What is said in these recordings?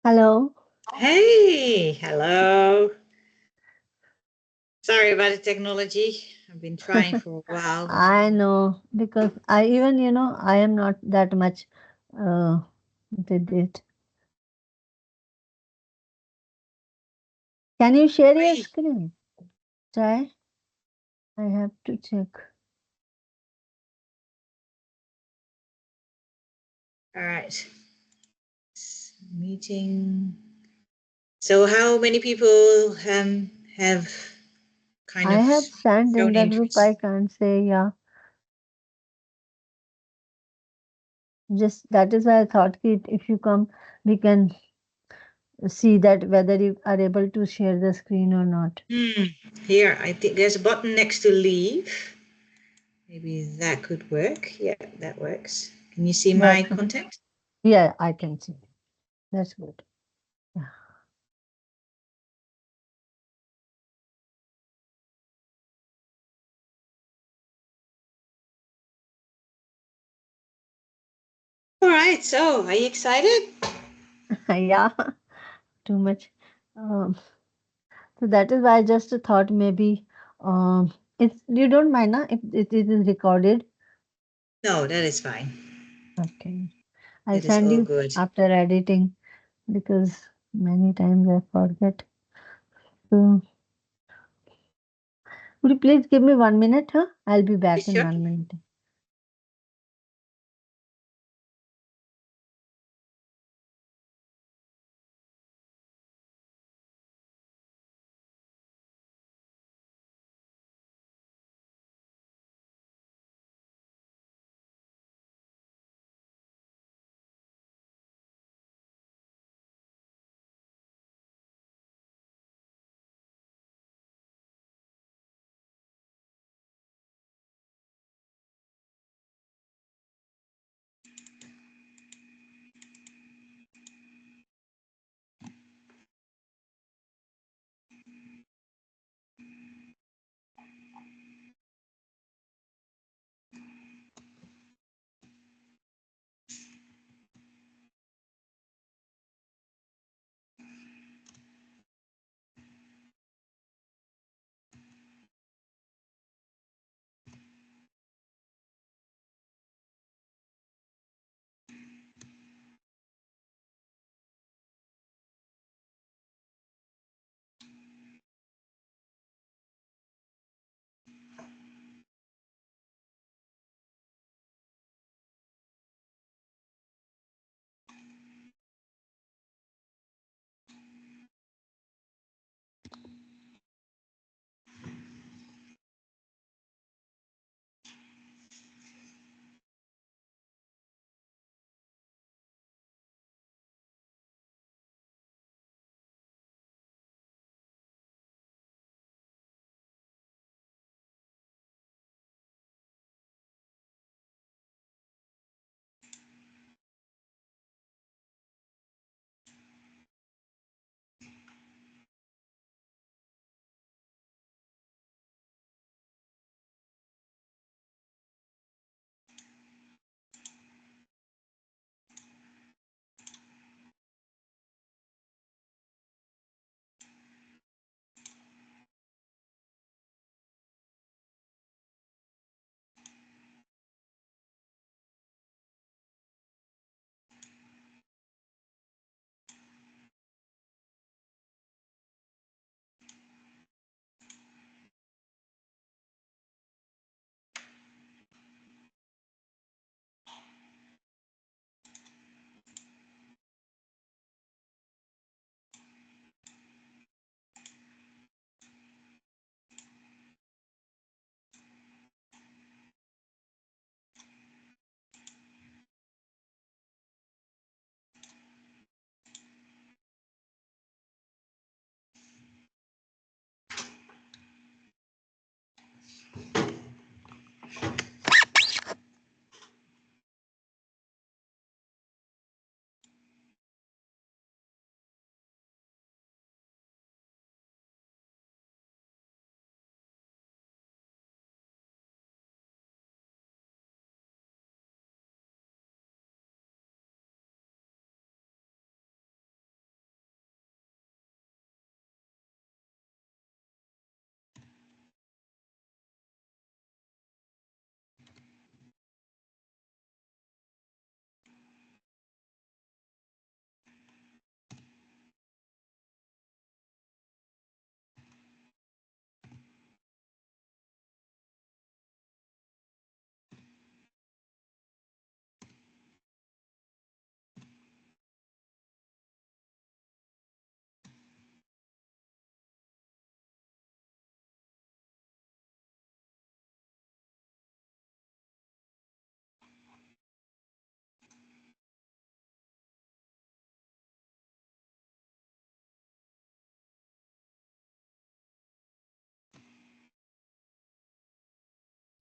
Hello. Hey, hello. Sorry about the technology. I've been trying for a while. I know because I am not that much uh did it. Can you share your Hey. screen? Try. I have to check. All right. Meeting. So, how many people have kind I of have sent in shown the group. I interest? can't say yeah. Just that is why I thought if you come, we can see that whether you are able to share the screen or not. Here, I think there's a button next to leave. Maybe that could work. Yeah, that works. Can you see my That's content? yeah, I can see. That's good. Yeah. All right. So, are you excited? Yeah, too much. Um, so that is why I just thought maybe it's you don't mind na if it is recorded. No, that is fine. Okay. I'll That is send all you good. after editing because many times I forget. So would you please give me 1 minute, huh? I'll be You back in sure? 1 minute.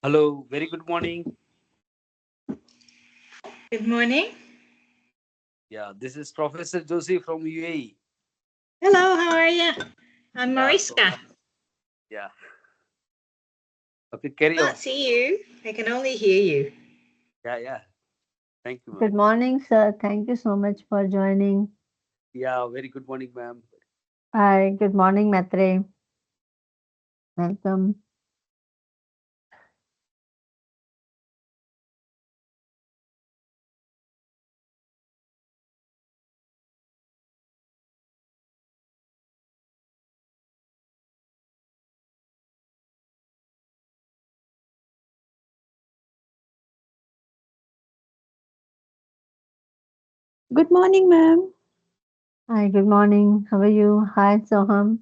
Hello, very good morning. Good morning. Yeah, this is Professor Josie from UAE. Hello, how are you? I'm Yeah, so Mariska. yeah, okay, carry Not on. see you. I can only hear you. Yeah, yeah. Thank you, ma'am. Good morning, sir. Thank you so much for joining. Yeah, very good morning, ma'am. Hi, good morning, Matre. Welcome. Good morning, ma'am. Hi, good morning. How are you? Hi, Soham.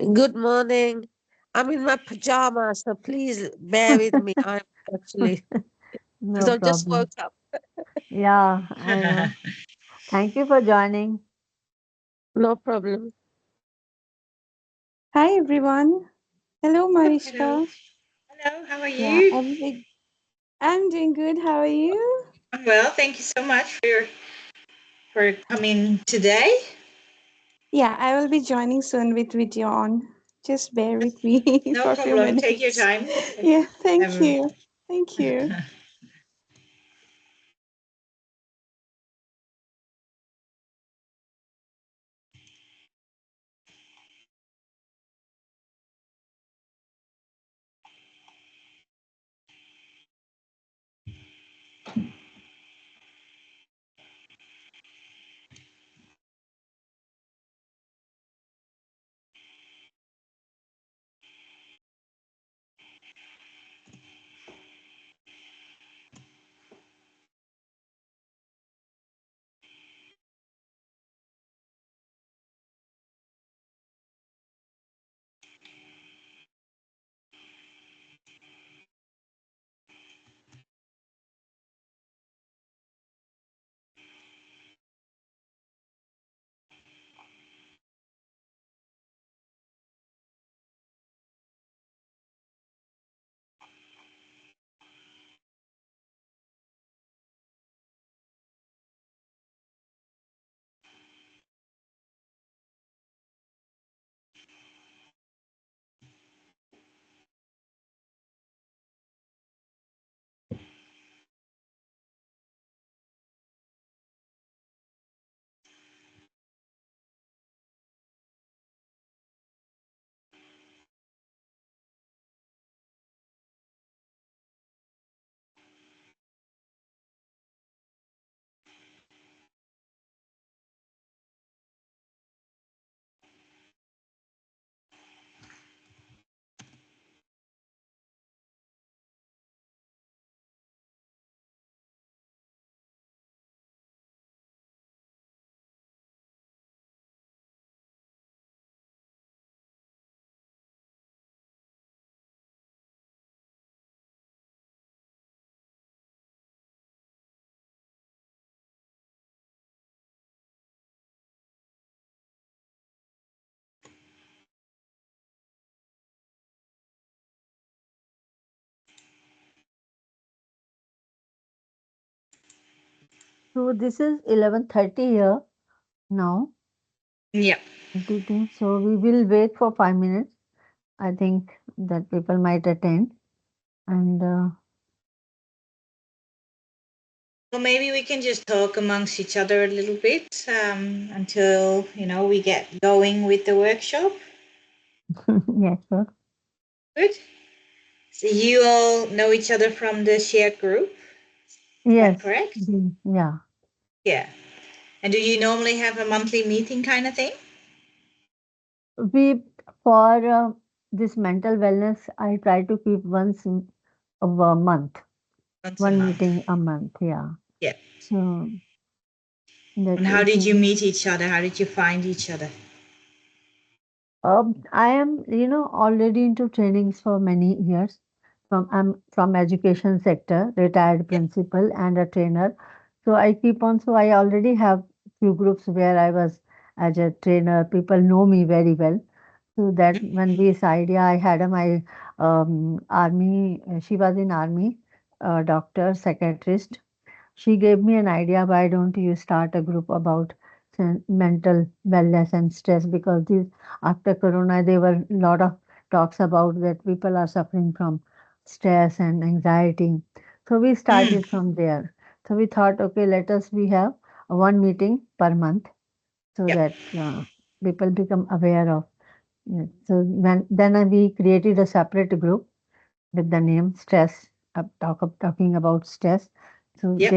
Good morning. I'm in my pajamas, so please bear with me. I'm actually, because No I just woke problem. up. Yeah, I know. Thank you for joining. No problem. Hi, everyone. Hello, Hello. Mariska. Hello, how are Yeah, you? I'm doing good. How are you? I'm well. Thank you so much for coming today. Yeah, I will be joining soon with you on. Just bear with me No for a few problem. Take your minutes. time. Yeah, thank Um, you. Thank you. So this is 11:30 here now. yeah. So we will wait for 5 minutes. I think that people might attend. And Well, maybe we can just talk amongst each other a little bit until we get going with the workshop. yes, sir. Good. So you all know each other from the shared group. Is that Yes. correct? Yeah. Yeah. And do you normally have a monthly meeting kind of thing? We for this mental wellness, I try to keep of a month, Once a one month. meeting a month. Yeah. Yeah. So that And how it did you will. meet each other? How did you find each other? I am, already into trainings for many years. I'm from education sector, retired Yeah. principal and a trainer. So I keep on. So I already have few groups where I was. as a trainer. People know me very well. So that Mhm. when this idea I had my army, she was in army, doctor, psychiatrist. She gave me an idea, why don't you start a group about mental wellness and stress, because this, after corona there were a lot of talks about that people are suffering from stress and anxiety. So we Mm. started from there. So we thought, okay, let us we have one meeting per month, so Yep. that people become aware of it. So then we created a separate group with the name stress, talking about stress. So Yep.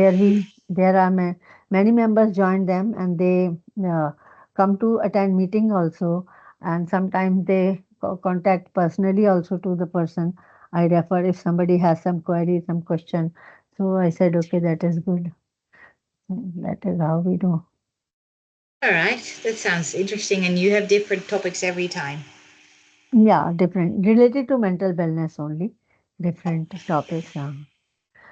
there are many members join them, and they uh, come to attend meeting also, and sometimes they contact personally also to the person I refer if somebody has some query, some question. So I said, okay, that is good. That is how we do. All right. That sounds interesting. And you have different topics every time. Yeah, different related to mental wellness only, different topics.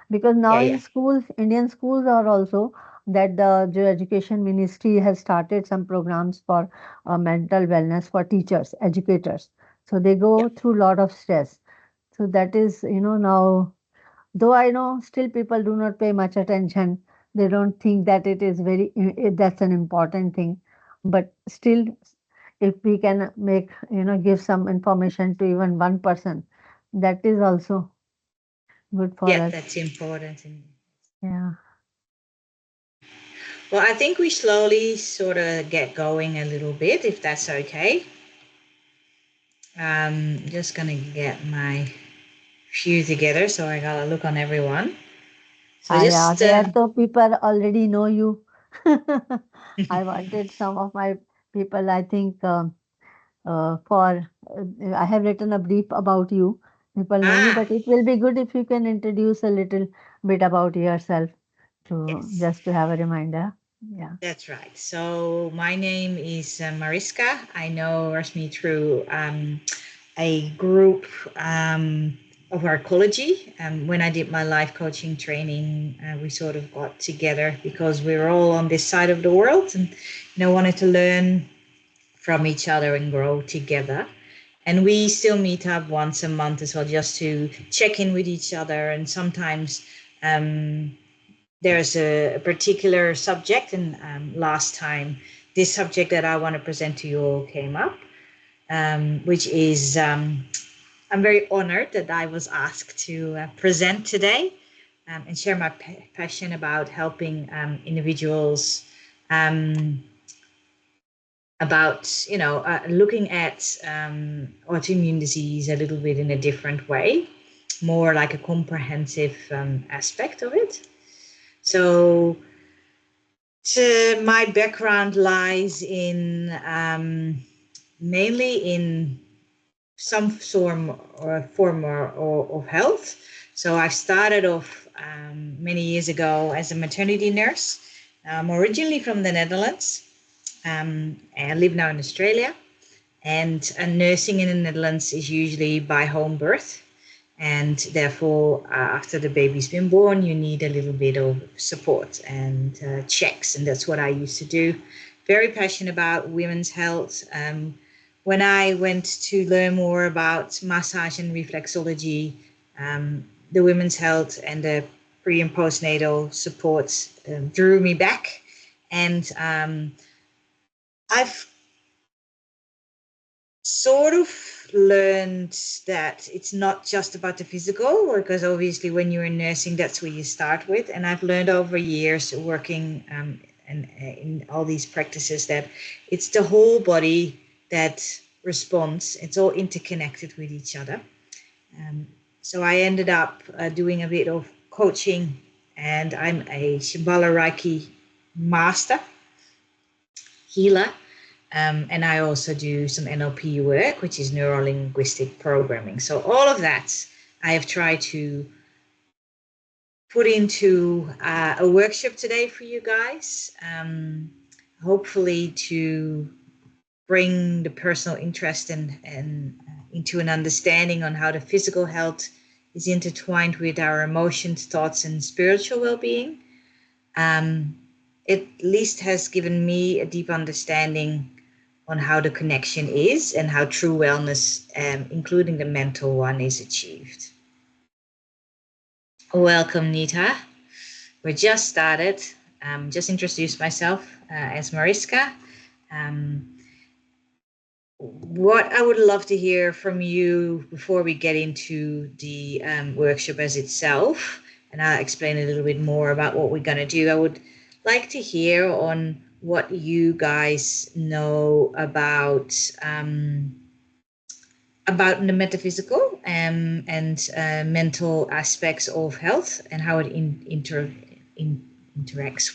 Because now Yeah. in Yeah. schools, Indian schools are also that the education ministry has started some programs for mental wellness for teachers, educators. So they go Yep. through a lot of stress. So that is, now, though I know still people do not pay much attention. They don't think that it is that's an important thing. But still, if we can give some information to even one person, that is also good for Yep. us. That's important. Yeah. Well, I think we slowly sort of get going a little bit, if that's okay. Just gonna get my few together, so I gotta look on everyone. So Yeah, just there so people already know you. I wanted some of my people, I think, I have written a brief about you. People know you, ah, but it will be good if you can introduce a little bit about yourself yes, just to have a reminder. Yeah. that's right. So my name is Mariska. I know Rasmi through a group of arcology. When I did my life coaching training, we sort of got together because we were all on this side of the world and wanted to learn from each other and grow together. And we still meet up once a month as well, just to check in with each other. And sometimes there's a particular subject, and last time this subject that I want to present to you all came up, which is I'm very honored that I was asked to present today and share my passion about helping individuals about looking at autoimmune disease a little bit in a different way, more like a comprehensive aspect of it. So my background lies in mainly in some form of health. So I started off many years ago as a maternity nurse. I'm originally from the Netherlands. I live now in Australia. And nursing in the Netherlands is usually by home birth. And therefore, after the baby's been born, you need a little bit of support and checks. And that's what I used to do. Very passionate about women's health. When I went to learn more about massage and reflexology, the women's health and the pre and postnatal support drew me back. And I've sort of learned that it's not just about the physical, because obviously when you're in nursing, that's where you start with. And I've learned over years working in all these practices that it's the whole body that responds. It's all interconnected with each other. Um, so I ended up doing a bit of coaching, and I'm a Shambhala Reiki master healer. And I also do some NLP work, which is neuro linguistic programming. So all of that I have tried to put into a workshop today for you guys, hopefully to bring the personal interest and into an understanding on how the physical health is intertwined with our emotions, thoughts, and spiritual well-being. Um, at least has given me a deep understanding on how the connection is and how true wellness, including the mental one, is achieved. Welcome, Nita. We just started. Just introduced myself as Mariska. Um, what I would love to hear from you before we get into the workshop as itself, and I'll explain a little bit more about what we're going to do. I would like to hear on what you guys know about the metaphysical and mental aspects of health and how it interacts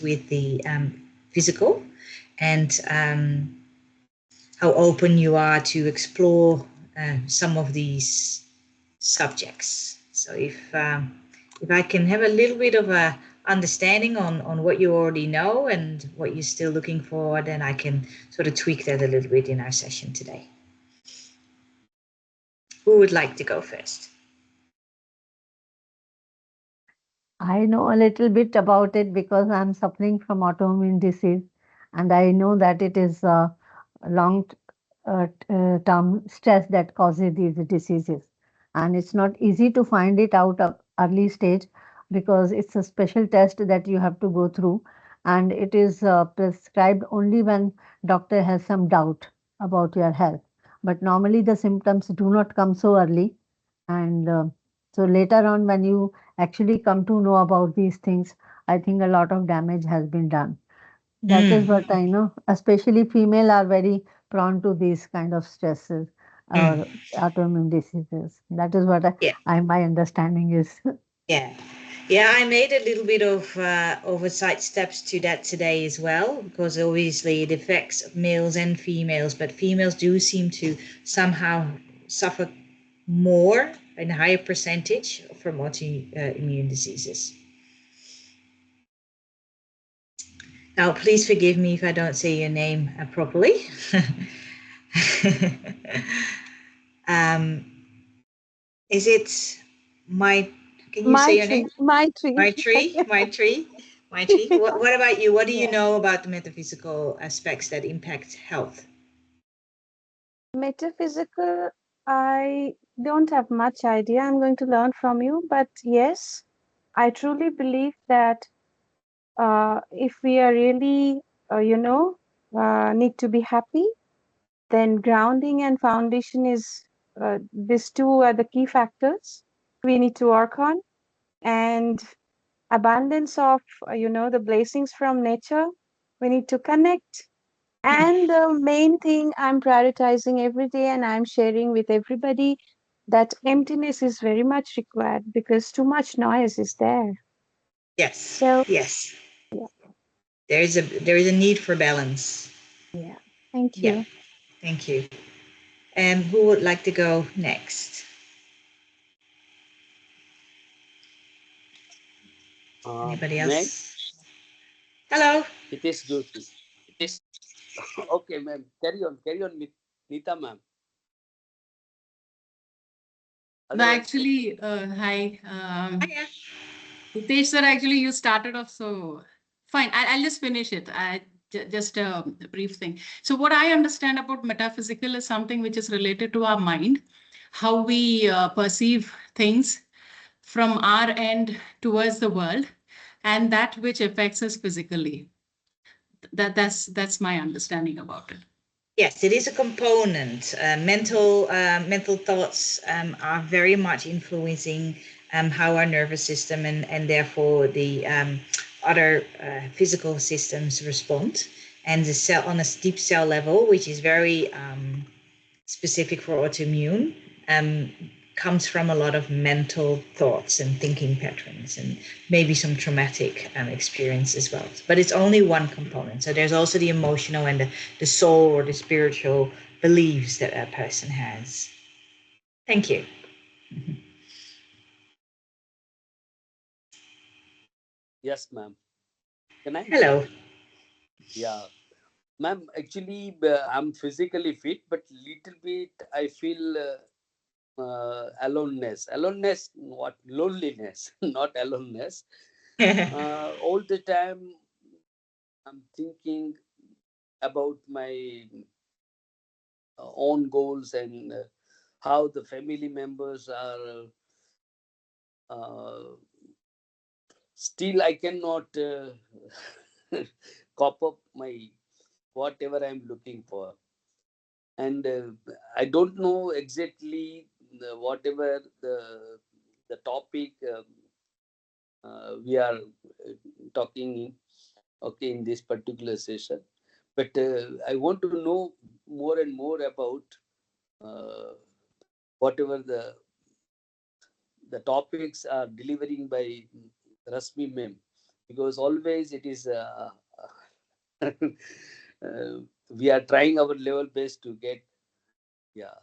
with the physical, and how open you are to explore some of these subjects. So if I can have a little bit of a understanding on what you already know and what you're still looking for, then I can sort of tweak that a little bit in our session today. Who would like to go first? I know a little bit about it because I'm suffering from autoimmune disease, and I know that it is long term stress that causes these diseases. And it's not easy to find it out at early stage because it's a special test that you have to go through, and it is prescribed only when doctor has some doubt about your health. But normally the symptoms do not come so early, and so later on when you actually come to know about these things, I think a lot of damage has been done. That is Mm, what I know. Especially female are very prone to these kind of stresses or mm. autoimmune diseases. That is what Yeah, my understanding is. yeah. Yeah, I made a little bit of oversight steps to that today as well, because obviously it affects males and females, but females do seem to somehow suffer more in a higher percentage from autoimmune diseases. Now, please forgive me if I don't say your name properly. um, is it my? Can you say My your name? tree, my tree. My tree, my tree, my tree. What about you? What do you Yeah. know about the metaphysical aspects that impact health? Metaphysical, I don't have much idea. I'm going to learn from you, but yes, I truly believe that if we are really, need to be happy, then grounding and foundation is these two are the key factors we need to work on, and abundance of the blessings from nature we need to connect. And the main thing I'm prioritizing every day and I'm sharing with everybody, that emptiness is very much required because too much noise is there. Yes, So, yes. yeah, There is a need for balance. yeah. Thank Yeah, you. thank you. And who would like to go next? Anybody else? Next, Hello. it is Jyoti. Okay, ma'am. Carry on, Nita, ma'am. No, Otherwise, actually, hi. Hiya. Hitesh sir, actually, you started off so fine. I'll just finish it. Just a brief thing. So, what I understand about metaphysical is something which is related to our mind, how we perceive things from our end towards the world, and that which affects us physically. That's my understanding about it. Yes, it is a component. Mental thoughts are very much influencing how our nervous system and therefore the other physical systems respond. And the cell on a deep cell level, which is very specific for autoimmune, um, comes from a lot of mental thoughts and thinking patterns and maybe some traumatic experience as well. But it's only one component. So there's also the emotional and the soul or the spiritual beliefs that a person has. Thank you. yes, ma'am. Can I? Hello. Yeah, ma'am. Actually, I'm physically fit, but little bit I feel aloneness. Aloneness, what? Loneliness, not aloneness. All the time I'm thinking about my own goals and how the family members are. Still, I cannot cop up my whatever I'm looking for, and I don't know exactly whatever the topic we are talking. Okay, in this particular session, but I want to know more and more about uh, whatever the topics are delivering by Rasmi Mem, because always it is we are trying our level best to get, yeah,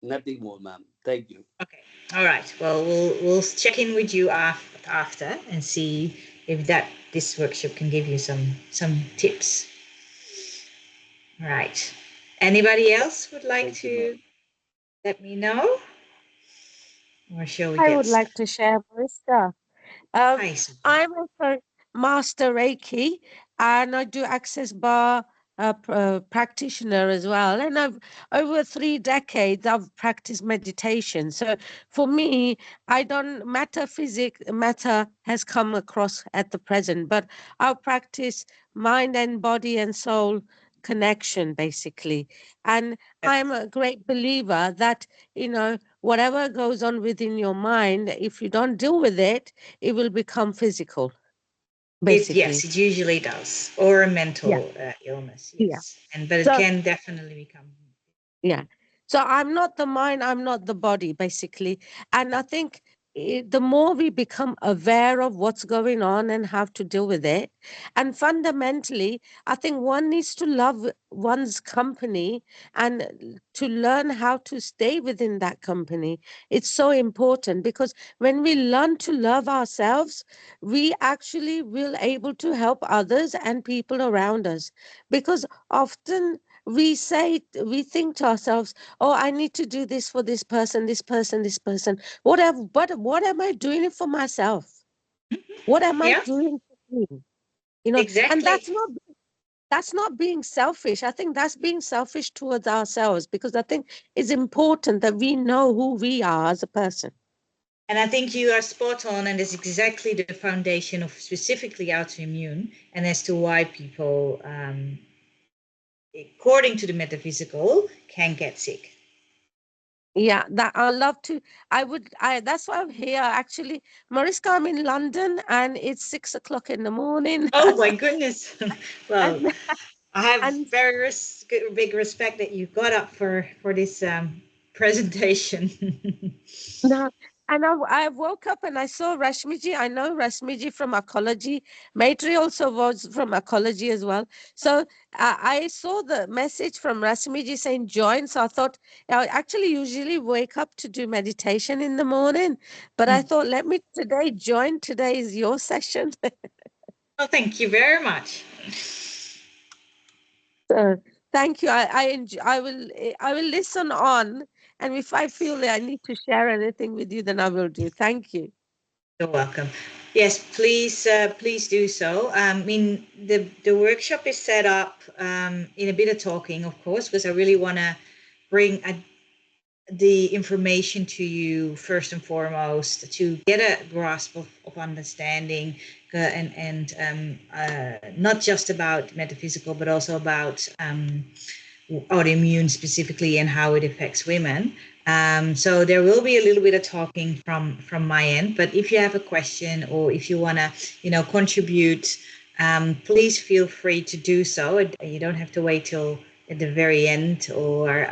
nothing more, ma'am. Thank you. Okay. All right. Well, we'll check in with you after and see if that this workshop can give you some tips. All right. Anybody else would like Thank you, ma'am. to let me know, or shall we I would get like to share, Marissa. Um, hi, Sophie? I'm a master Reiki, and I do access bar practitioner as well. And I've over 3 decades I've practiced meditation. So for me, I don't matter has come across at the present, but I'll practice mind and body and soul connection basically. And I'm a great believer that whatever goes on within your mind, if you don't deal with it, it will become physical, It yes, basically. it usually does, or a Yeah, mental illness. yeah. Yes, but it So, can definitely become. yeah. So I'm not the mind, I'm not the body, basically. And I think the more we become aware of what's going on and how to deal with it, and fundamentally, I think one needs to love one's company and to learn how to stay within that company. It's so important because when we learn to love ourselves, we actually will able to help others and people around us. Because often we think to ourselves, oh, I need to do this for this person, this person, this person. But what am I doing it for myself? What am I Yeah, doing for me? And exactly. that's not being selfish. I think that's being selfish towards ourselves because I think it's important that we know who we are as a person. And I think you are spot on, and it's exactly the foundation of specifically autoimmune, and as to why people, according to the metaphysical, can get sick. Yeah, that I love to. I that's why I'm here. Actually, Mariska, I'm in London and it's 6 o'clock in the morning. Oh my goodness! Well, and I have and very big respect that you got up for this presentation. No, and I woke up and I saw Rashmiji. I know Rashmiji from ecology. Maitri also was from ecology as well. So I saw the message from Rashmiji saying join. So I thought I actually usually wake up to do meditation in the morning, but I thought let me today join. Today is your session. Well, thank you very much. So thank you. I will listen on, and if I feel that I need to share anything with you, then I will do. Thank you. You're welcome. Yes, please do so. I mean, the workshop is set up in a bit of talking, of course, because I really want to bring the information to you first and foremost to get a grasp of understanding and not just about metaphysical, but also about autoimmune specifically and how it affects women. So there will be a little bit of talking from my end, but if you have a question or if you want to, contribute, please feel free to do so. You don't have to wait till at the very end, or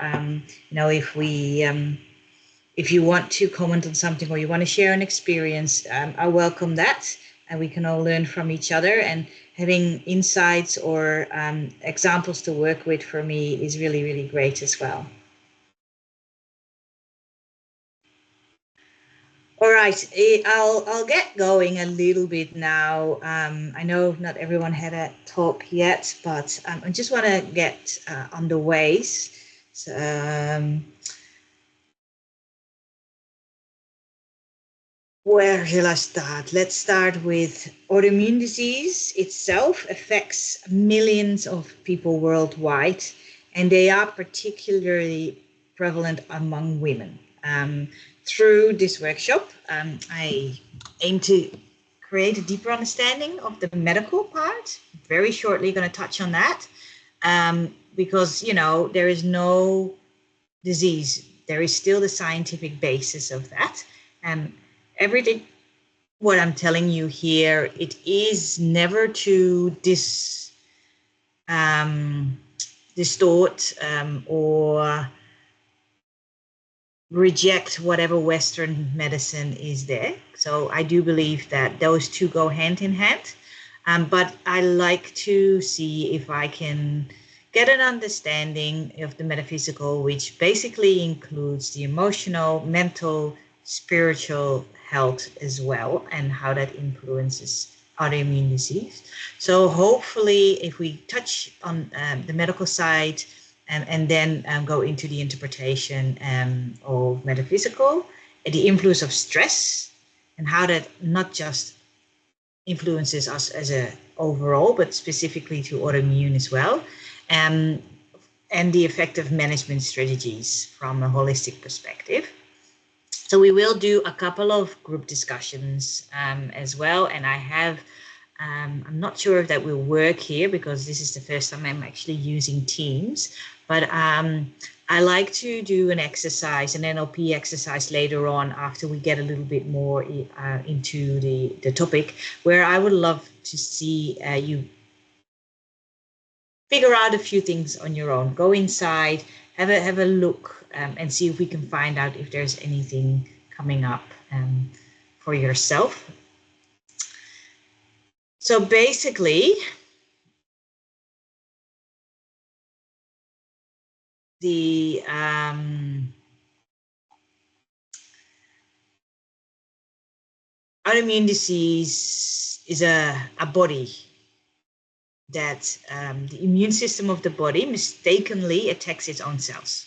if you want to comment on something or you want to share an experience, I welcome that, and we can all learn from each other. And having insights or examples to work with for me is really, really great as well. All right, I'll get going a little bit now. I know not everyone had a talk yet, but I just want to get on the ways. So, Where shall I start? Let's start with autoimmune disease itself affects millions of people worldwide, and they are particularly prevalent among women. Through this workshop, I aim to create a deeper understanding of the medical part. Very shortly, going to touch on that, because there is no disease. There is still the scientific basis of that. Everything what I'm telling you here, it is never to distort or reject whatever Western medicine is there. So I do believe that those two go hand in hand. But I like to see if I can get an understanding of the metaphysical, which basically includes the emotional, mental, spiritual health as well, and how that influences autoimmune disease. So hopefully, if we touch on the medical side, and then go into the interpretation of metaphysical, the influence of stress, and how that not just influences us as a overall, but specifically to autoimmune as well, and the effective management strategies from a holistic perspective. So we will do a couple of group discussions as well, and I have I'm not sure if that will work here because this is the first time I'm actually using Teams, but I like to do an exercise, an NLP exercise later on after we get a little bit more into the topic, where I would love to see you figure out a few things on your own. Go inside, have a look, and see if we can find out if there's anything coming up for yourself. So basically, the autoimmune disease is a body that the immune system of the body mistakenly attacks its own cells.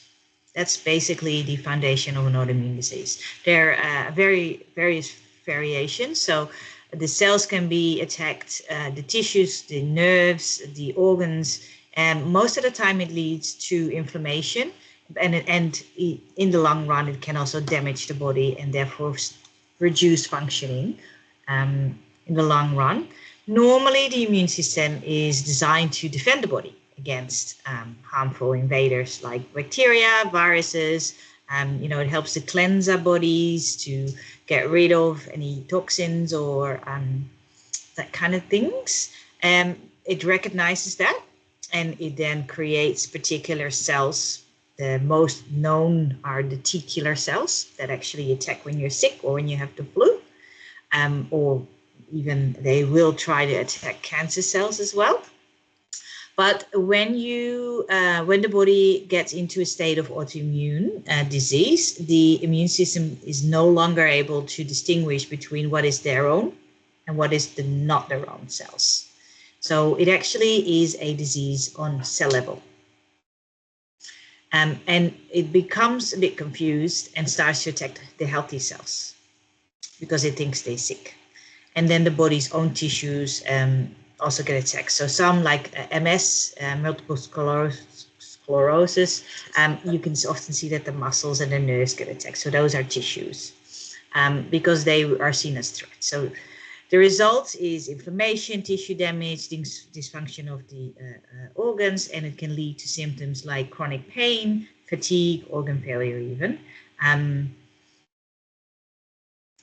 That's basically the foundation of an autoimmune disease. There are various variations. So the cells can be attacked, the tissues, the nerves, the organs, and most of the time it leads to inflammation. And in the long run, it can also damage the body and therefore reduce functioning in the long run. Normally, the immune system is designed to defend the body against harmful invaders like bacteria, viruses. It helps to cleanse our bodies, to get rid of any toxins or that kind of things. It recognizes that, and it then creates particular cells. The most known are the T killer cells that actually attack when you're sick or when you have the flu, or even they will try to attack cancer cells as well. But when the body gets into a state of autoimmune disease, the immune system is no longer able to distinguish between what is their own and what is not their own cells. So it actually is a disease on cell level. And it becomes a bit confused and starts to attack the healthy cells because it thinks they're sick. And then the body's own tissues also get attacked. So some like MS, multiple sclerosis, you can often see that the muscles and the nerves get attacked. So those are tissues because they are seen as threats. So the result is inflammation, tissue damage, dysfunction of the organs, and it can lead to symptoms like chronic pain, fatigue, organ failure even.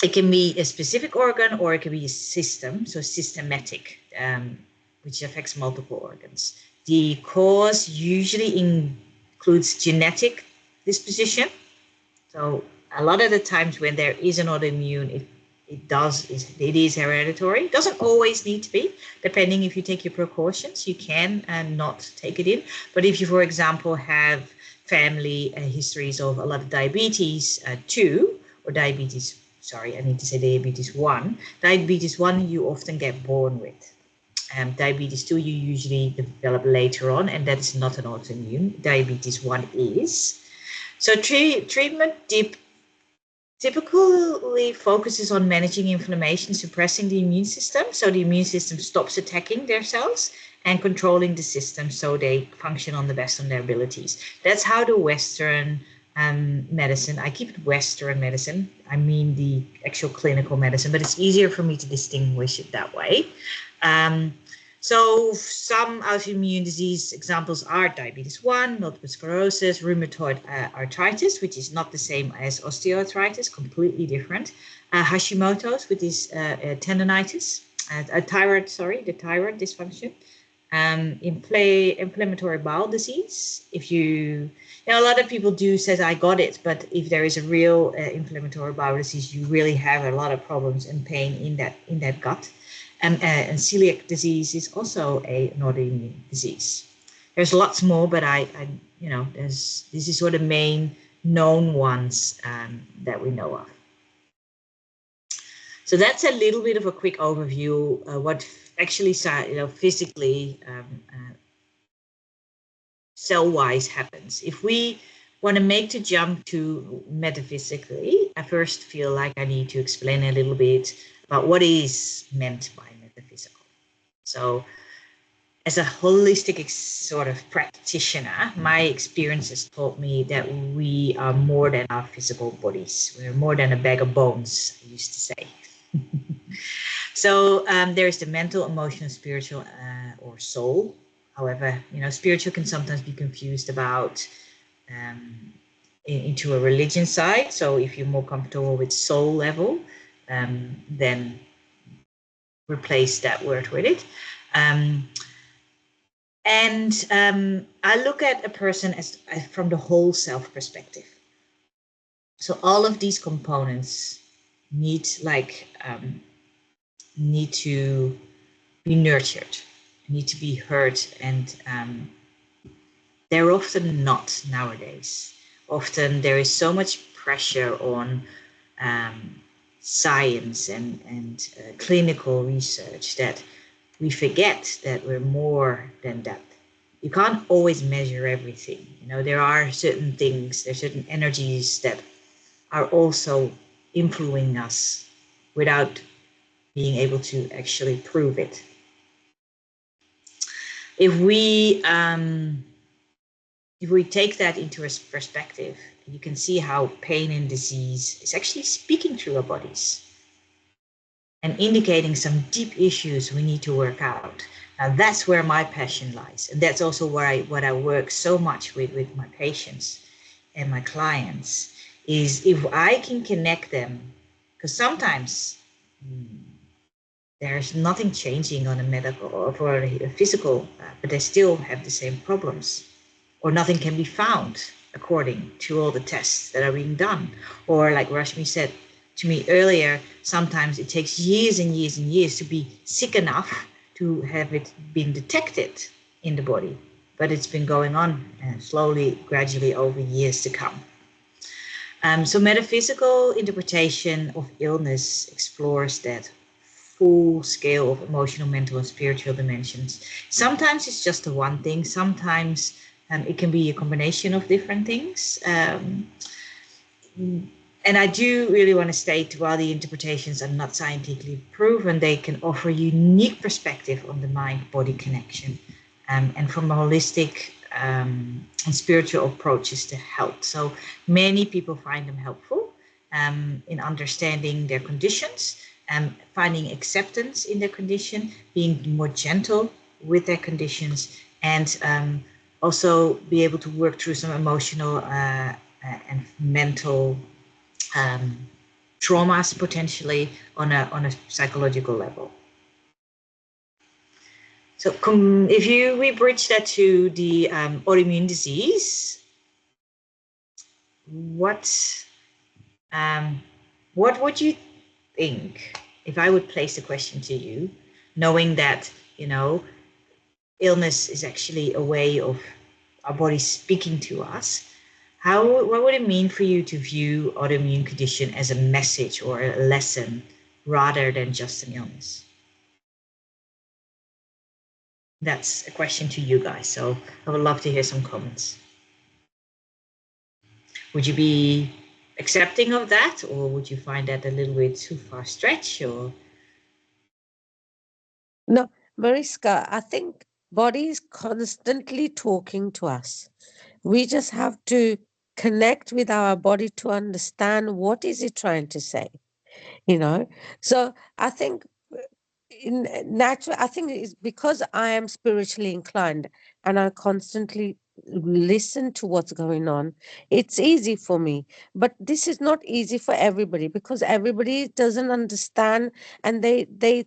It can be a specific organ or it can be a system, so systematic, which affects multiple organs. The cause usually includes genetic disposition. So a lot of the times when there is an autoimmune, it is hereditary. It doesn't always need to be, depending if you take your precautions, you can not take it in. But if you, for example, have family histories of a lot of diabetes 2 or diabetes, sorry, I need to say diabetes 1. Diabetes 1 you often get born with. Diabetes 2 you usually develop later on, and that is not an autoimmune. Diabetes 1 is. So treatment typically focuses on managing inflammation, suppressing the immune system, so the immune system stops attacking their cells, and controlling the system so they function on the best of their abilities. That's how the Western medicine, I keep it Western medicine, I mean the actual clinical medicine, but it's easier for me to distinguish it that way. So some autoimmune disease examples are diabetes 1, multiple sclerosis, rheumatoid arthritis, which is not the same as osteoarthritis, completely different. Hashimoto's, which is tendonitis, the thyroid dysfunction. Inflammatory bowel disease. If you know, a lot of people do says I got it, but if there is a real inflammatory bowel disease, you really have a lot of problems and pain in that gut. And celiac disease is also an autoimmune disease. There's lots more, but this is sort of main known ones that we know of. So that's a little bit of a quick overview of what actually, physically, cell-wise happens. If we want to make the jump to metaphysically, I first feel like I need to explain a little bit about what is meant by metaphysical. So as a holistic sort of practitioner, my experience has taught me that we are more than our physical bodies. We're more than a bag of bones, I used to say. So there's the mental, emotional, spiritual, or soul. However, spiritual can sometimes be confused about into a religion side. So if you're more comfortable with soul level, then replace that word with it. I look at a person as from the whole self perspective. So all of these components need to be nurtured, need to be heard, and they're often not nowadays. Often there is so much pressure on science and clinical research that we forget that we're more than that. You can't always measure everything. There are certain things, there's certain energies that are also influencing us without being able to actually prove it. If we take that into a perspective, you can see how pain and disease is actually speaking through our bodies and indicating some deep issues we need to work out. Now that's where my passion lies. And that's also what I work so much with my patients and my clients, is if I can connect them, because sometimes there's nothing changing on a medical or for a physical, but they still have the same problems, or nothing can be found according to all the tests that are being done. Or like Rashmi said to me earlier, sometimes it takes years and years and years to be sick enough to have it been detected in the body, but it's been going on slowly, gradually over years to come. So metaphysical interpretation of illness explores that full scale of emotional, mental, and spiritual dimensions. Sometimes it's just the one thing. Sometimes it can be a combination of different things. And I do really want to state, while the interpretations are not scientifically proven, they can offer a unique perspective on the mind-body connection, and from a holistic and spiritual approaches to health. So many people find them helpful in understanding their conditions, finding acceptance in their condition, being more gentle with their conditions, and also be able to work through some emotional and mental traumas potentially on a psychological level. So if we bridge that to the autoimmune disease, what would you think if I would place the question to you, knowing that illness is actually a way of our body speaking to us? What would it mean for you to view autoimmune condition as a message or a lesson rather than just an illness? That's a question to you guys, so I would love to hear some comments. Would you be accepting of that, or would you find that a little bit too far stretch? Or No, Mariska, I think body is constantly talking to us. We just have to connect with our body to understand what is it trying to say, you know. So I think in natural, I think it's because I am spiritually inclined and I constantly listen to what's going on. It's easy for me, but this is not easy for everybody because everybody doesn't understand, and they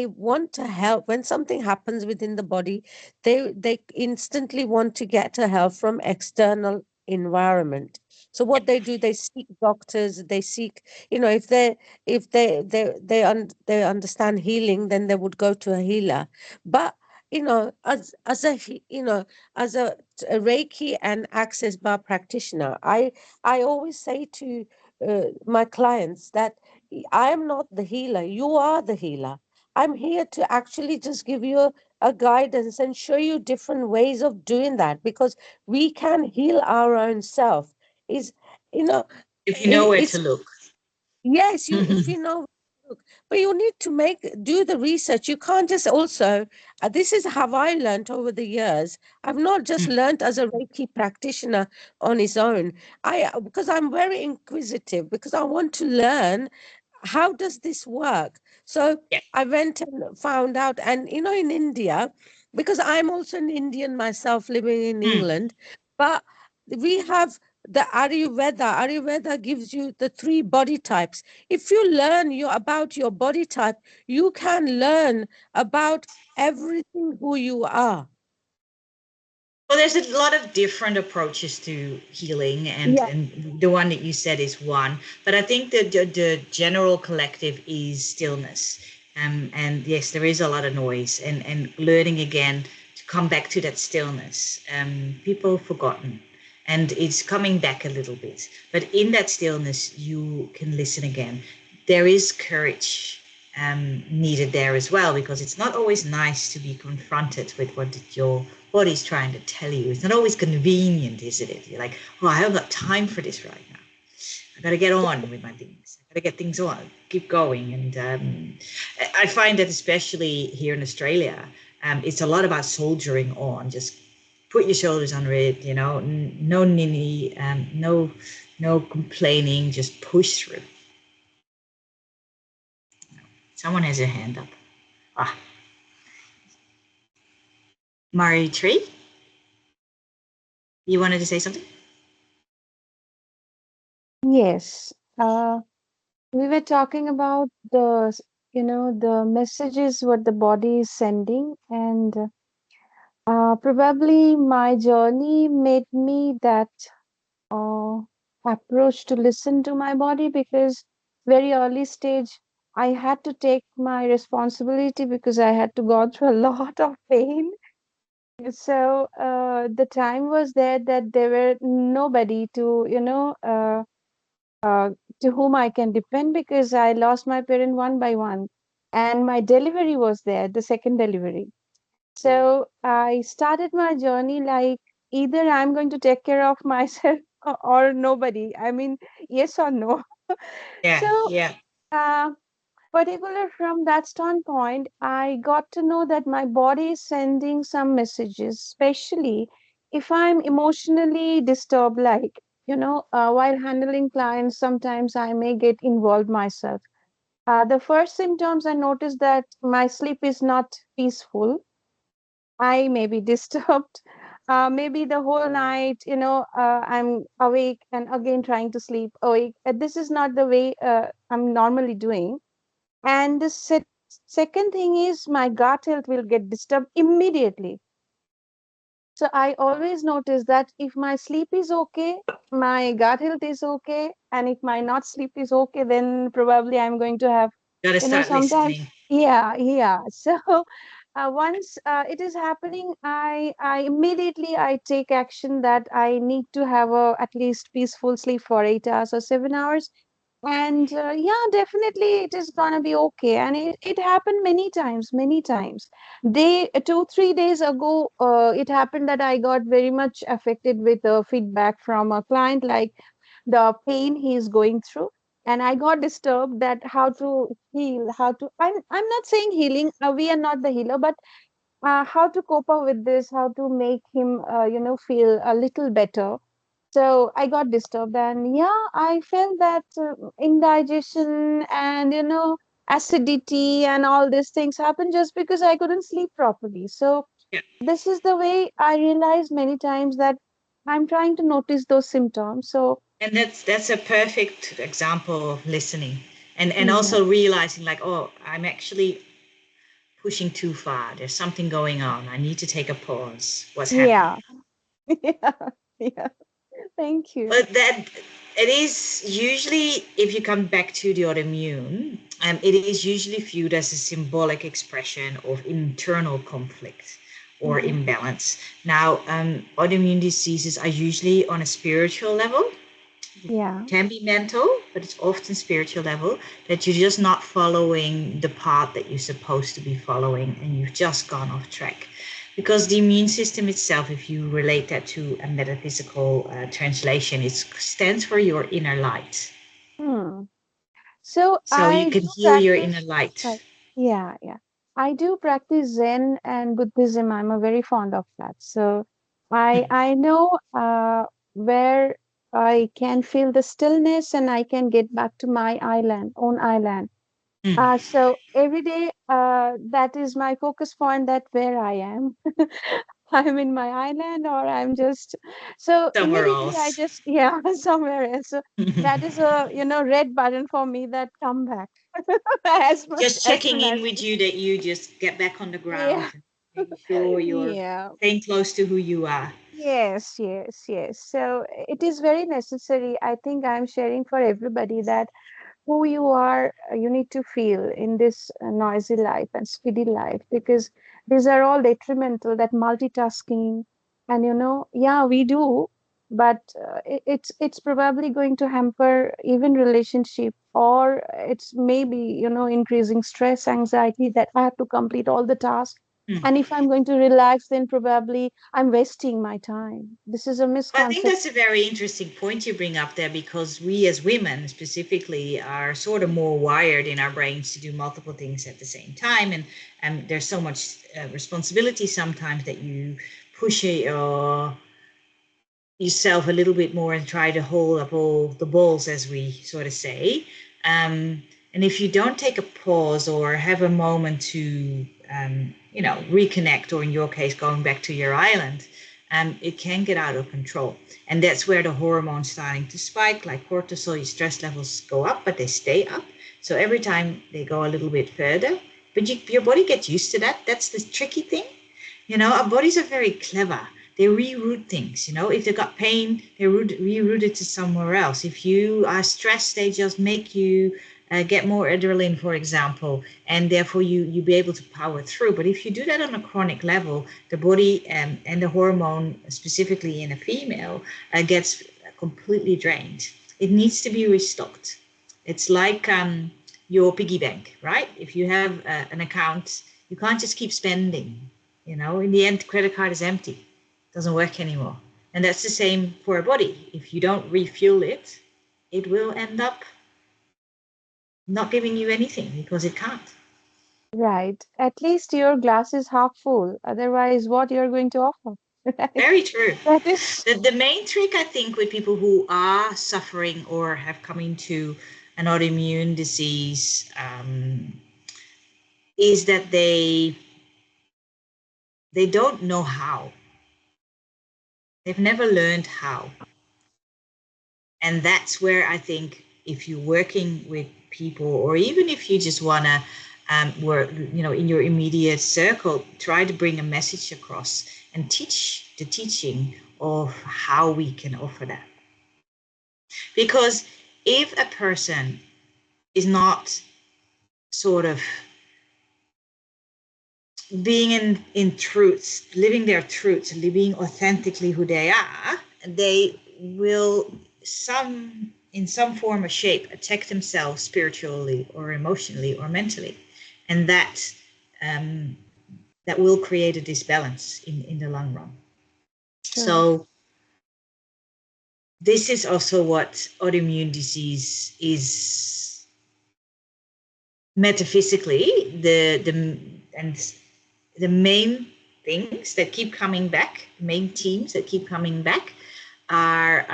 want to help when something happens within the body. They instantly want to get a help from external environment. So what they do, they seek doctors, they seek, if they understand healing, then they would go to a healer. But as a Reiki and Access Bar practitioner, I always say to my clients that I am not the healer, you are the healer. I'm here to actually just give you a guidance and show you different ways of doing that, because we can heal our own self. Is you know if you know where to it's look. Yes, if you know, look, but you need to do the research. You can't just also. This is how I learned over the years. I've not just learned as a Reiki practitioner on its own. Because I'm very inquisitive, because I want to learn how does this work. So Yeah. I went and found out, and in India, because I'm also an Indian myself living in Mm. England, but we have the Ayurveda. Ayurveda gives you the three body types. If you learn about your body type, you can learn about everything who you are. Well, there's a lot of different approaches to healing, and Yeah. and the one that you said is one. But I think that the general collective is stillness. And yes, there is a lot of noise, and learning again to come back to that stillness. People have forgotten, and it's coming back a little bit. But in that stillness, you can listen again. There is courage needed there as well, because it's not always nice to be confronted with what your body's trying to tell you. It's not always convenient, isn't it? You're like, oh, I haven't got time for this right now. I got to get on with my things. I got to get things on, keep going. And I find that especially here in Australia, it's a lot about soldiering on. Just put your shoulders under it, no ninny, no complaining, just push through. Someone has their hand up. Ah, Mari Tree, you wanted to say something? Yes. We were talking about the messages what the body is sending, and probably my journey made me that uh, approach to listen to my body, because very early stage I had to take my responsibility because I had to go through a lot of pain. So the time was there that there were nobody uh, to whom I can depend, because I lost my parent one by one, and my delivery was there, the second delivery. So I started my journey like either I'm going to take care of myself or nobody. I mean, yes or no. Yeah, So, yeah. uh, particular from that standpoint, I got to know that my body is sending some messages, especially if I'm emotionally disturbed, like, while handling clients, sometimes I may get involved myself. The first symptoms I noticed that my sleep is not peaceful. I may be disturbed. Maybe the whole night, I'm awake and again trying to sleep awake. This is not the way I'm normally doing. And the second thing is my gut health will get disturbed immediately. So I always notice that if my sleep is okay, my gut health is okay, and if my not sleep is okay, then probably I'm going to have, Gotta start sometimes, listening. yeah, yeah. So once it is happening, I immediately I take action that I need to have a at least peaceful sleep for 8 hours or 7 hours, and yeah, definitely it is gonna be okay. And it happened many times, many times. 2 3 days ago, it happened that I got very much affected with feedback from a client, like the pain he is going through. And I got disturbed that how to heal, how to, I'm not saying healing, we are not the healer, but how to cope up with this, how to make him, feel a little better. So I got disturbed, and yeah, I felt that indigestion and acidity and all these things happened just because I couldn't sleep properly. So Yeah. this is the way I realized many times that I'm trying to notice those symptoms. So And that's a perfect example of listening, and yeah, also realizing like, oh, I'm actually pushing too far. There's something going on. I need to take a pause. What's happening? yeah, yeah, yeah. Thank you. But that it is usually, if you come back to the autoimmune, it is usually viewed as a symbolic expression of internal conflict or Hmm. imbalance. Now, autoimmune diseases are usually on a spiritual level, Yeah. can be mental, but it's often spiritual level, that you're just not following the path that you're supposed to be following and you've just gone off track. Because the immune system itself, if you relate that to a metaphysical translation, it stands for your inner light. Hmm. So So you I can do heal your inner practice, light. sorry, yeah, yeah. I do practice Zen and Buddhism. I'm a very fond of that. So I know where I can feel the stillness and I can get back to my own island. Mm. So every day, that is my focus point, that where I am. I'm in my island, or I'm just, so Somewhere immediately I else. just, yeah, somewhere else. So that is a, red button for me, that come back Just as checking soon in as, with you that you just get back on the yeah, ground and making sure you're yeah. staying close to who you are. Yes, yes, yes. So it is very necessary. I think I'm sharing for everybody that who you are, you need to feel in this noisy life and speedy life, because these are all detrimental, that multitasking. And yeah, we do, but it's probably going to hamper even relationship, or it's maybe increasing stress, anxiety, that I have to complete all the tasks. Mm. And if I'm going to relax, then probably I'm wasting my time. This is a I think that's misconception. a very interesting point you bring up there, because we as women specifically are sort of more wired in our brains to do multiple things at the same time. And there's so much responsibility sometimes that you push yourself a little bit more and try to hold up all the balls, as we sort of say. And if you don't take a pause or have a moment to, reconnect, or in your case, going back to your island, it can get out of control. And that's where the hormones starting to spike, like cortisol, your stress levels go up, but they stay up. So every time they go a little bit further, but your body gets used to that. That's the tricky thing. Our bodies are very clever. They reroute things. If they've got pain, they reroute it to somewhere else. If you are stressed, they just make you get more adrenaline, for example, and therefore you be able to power through. But if you do that on a chronic level, the body and the hormone, specifically in a female, gets completely drained. It needs to be restocked. It's like your piggy bank, right? If you have an account, you can't just keep spending. In the end, credit card is empty, doesn't work anymore. And that's the same for a body. If you don't refuel it, it will end up not giving you anything because it can't. Right. At least your glass is half full. Otherwise, what you're going to offer? Right. Very true. That is The main trick, I think, with people who are suffering or have come into an autoimmune disease is that they don't know how. They've never learned how. And that's where I think, if you're working with people, or even if you just want to work, in your immediate circle, try to bring a message across and teach the teaching of how we can offer that. Because if a person is not sort of being in truth, living their truth, living authentically who they are, they will in some form or shape attack themselves spiritually or emotionally or mentally, and um, that will create a disbalance in the long run. true. So this is also what autoimmune disease is metaphysically. The main things that keep coming back, main themes that keep coming back, are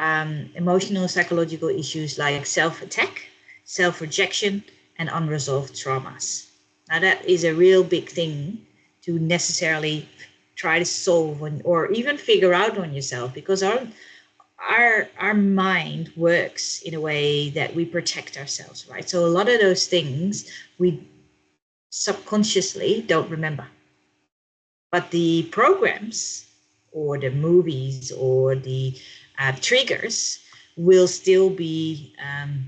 emotional, psychological issues like self-attack, self-rejection, and unresolved traumas. Now that is a real big thing to necessarily try to solve or even figure out on yourself, because our mind works in a way that we protect ourselves, right? So a lot of those things we subconsciously don't remember. But the programs or the movies or the triggers will still be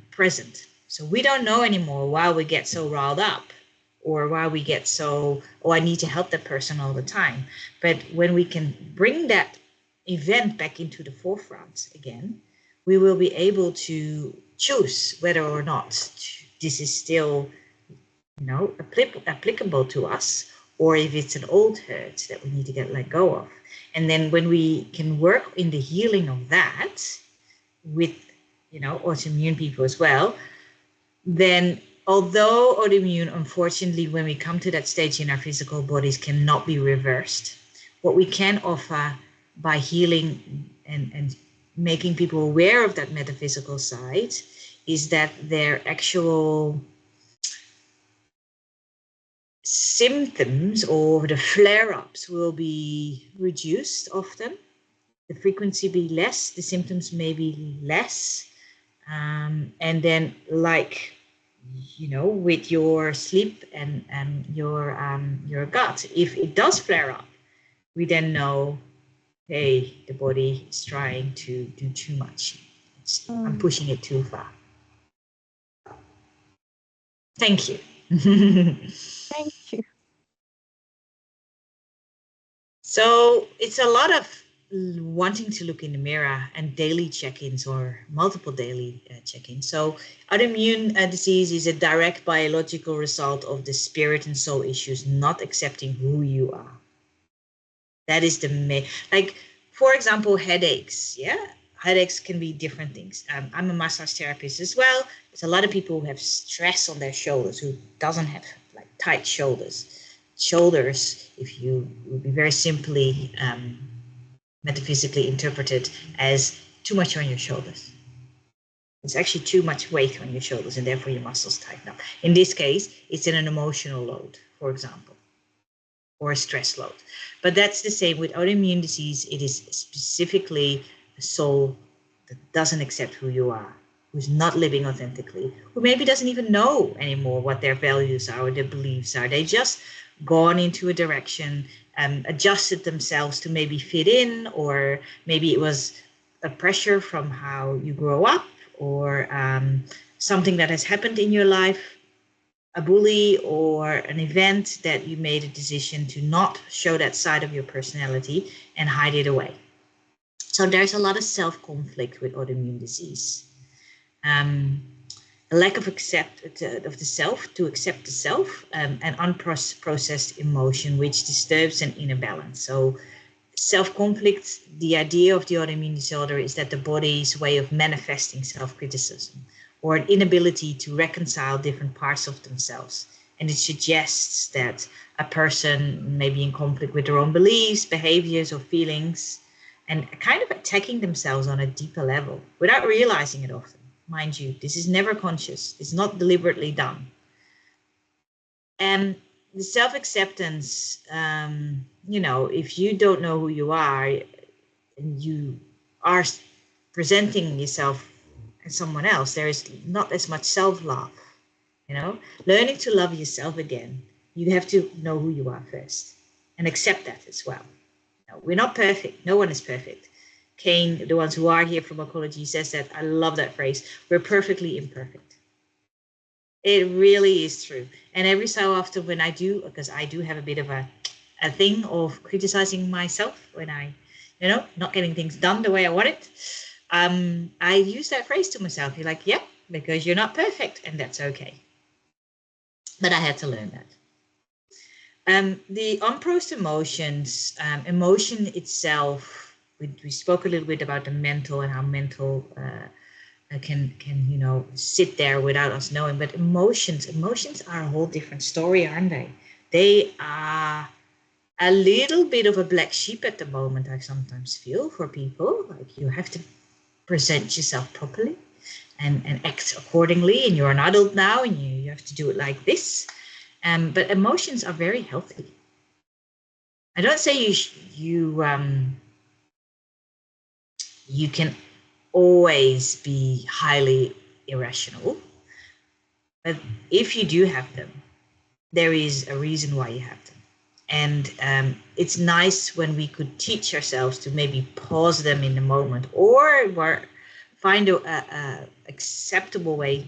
present. So we don't know anymore why we get so riled up or why we get so, oh, I need to help that person all the time. But when we can bring that event back into the forefront again, we will be able to choose whether or not this is still, applicable to us, or if it's an old hurt that we need to get let go of. And then when we can work in the healing of that with, autoimmune people as well, then although autoimmune, unfortunately, when we come to that stage in our physical bodies, cannot be reversed, what we can offer by healing and making people aware of that metaphysical side is that their actual symptoms or the flare-ups will be reduced often. The frequency be less, the symptoms may be less. And then with your sleep and your gut, if it does flare up, we then know, hey, the body is trying to do too much. I'm pushing it too far. Thank you. Thank you. So it's a lot of wanting to look in the mirror and daily check-ins or multiple daily check-ins. So autoimmune disease is a direct biological result of the spirit and soul issues not accepting who you are. That is the main, like, for example, headaches. Yeah, headaches can be different things. I'm a massage therapist as well. There's a lot of people who have stress on their shoulders who doesn't have like tight shoulders. Shoulders, if you would be very simply metaphysically interpreted as too much on your shoulders. It's actually too much weight on your shoulders and therefore your muscles tighten up. In this case, it's in an emotional load, for example, or a stress load. But that's the same with autoimmune disease. It is specifically a soul that doesn't accept who you are, who's not living authentically, who maybe doesn't even know anymore what their values are or their beliefs are. They just gone into a direction and adjusted themselves to maybe fit in, or maybe it was a pressure from how you grow up, or something that has happened in your life, a bully or an event that you made a decision to not show that side of your personality and hide it away. So there's a lot of self-conflict with autoimmune disease. A lack of the self, to accept the self, and unprocessed emotion, which disturbs an inner balance. So self-conflict, the idea of the autoimmune disorder is that the body's way of manifesting self-criticism or an inability to reconcile different parts of themselves. And it suggests that a person may be in conflict with their own beliefs, behaviors, or feelings, and kind of attacking themselves on a deeper level without realizing it often. Mind you, this is never conscious. It's not deliberately done. And the self-acceptance, if you don't know who you are and you are presenting yourself as someone else, there is not as much self-love. Learning to love yourself again, you have to know who you are first and accept that as well. We're not perfect. No one is perfect. Kane, the ones who are here from Oncology, says that. I love that phrase. We're perfectly imperfect. It really is true. And every so often when I do, because I do have a bit of a thing of criticizing myself when I, not getting things done the way I want it, I use that phrase to myself. You're like, yep, because you're not perfect, and that's okay. But I had to learn that. The unprocessed emotions, emotion itself we spoke a little bit about the mental and how mental can sit there without us knowing. But emotions are a whole different story, aren't they? They are a little bit of a black sheep at the moment, I sometimes feel, for people. Like, you have to present yourself properly and act accordingly, and you're an adult now and you have to do it like this. But emotions are very healthy. I don't say you can always be highly irrational, but if you do have them, there is a reason why you have them. And it's nice when we could teach ourselves to maybe pause them in the moment, or find a acceptable way,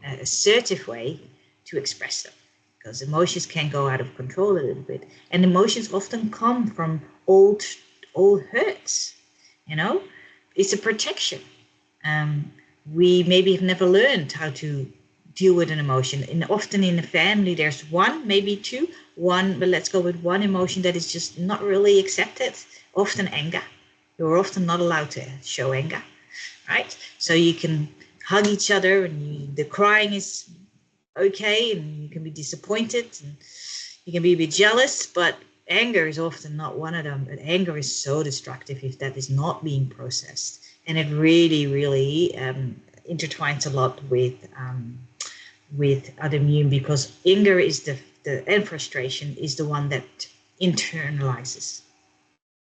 an assertive way to express them, because emotions can go out of control a little bit, and emotions often come from old hurts. It's a protection. We maybe have never learned how to deal with an emotion, and often in a family there's one, maybe two, but let's go with one emotion that is just not really accepted. Often anger. You're often not allowed to show anger, right? So you can hug each other, and the crying is okay, and you can be disappointed, and you can be a bit jealous, but anger is often not one of them. But anger is so destructive if that is not being processed, and it really, really intertwines a lot with autoimmune, because anger is and frustration is the one that internalizes,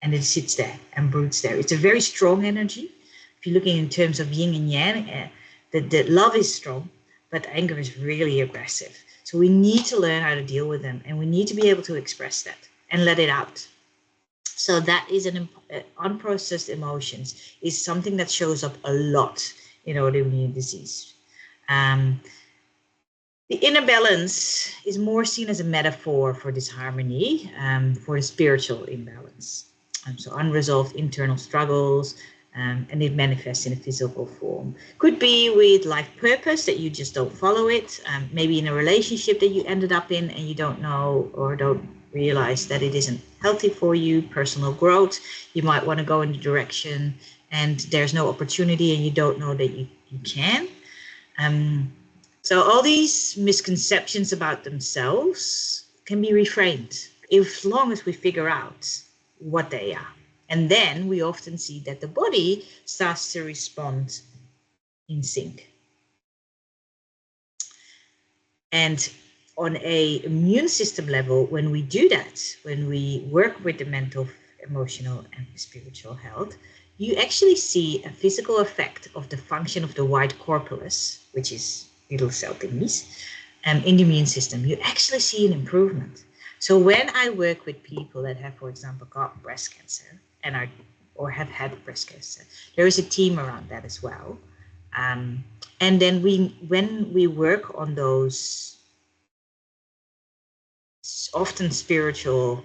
and it sits there and broods there. It's a very strong energy. If you're looking in terms of yin and yang, the love is strong, but anger is really aggressive. So we need to learn how to deal with them, and we need to be able to express that and let it out. So that is unprocessed emotions is something that shows up a lot in autoimmune disease. The inner balance is more seen as a metaphor for disharmony, for the spiritual imbalance. So unresolved internal struggles, and it manifests in a physical form. Could be with life purpose, that you just don't follow it. Maybe in a relationship that you ended up in and you don't know or don't realize that it isn't healthy for you. Personal growth, you might want to go in the direction and there's no opportunity and you don't know that you can. So all these misconceptions about themselves can be reframed as long as we figure out what they are. And then we often see that the body starts to respond in sync. And on an immune system level, when we do that, when we work with the mental, emotional, and spiritual health, you actually see a physical effect of the function of the white corpuscle, which is little cell thingies, in the immune system. You actually see an improvement. So when I work with people that have, for example, got breast cancer or have had breast cancer, there is a team around that as well. And then when we work on those often spiritual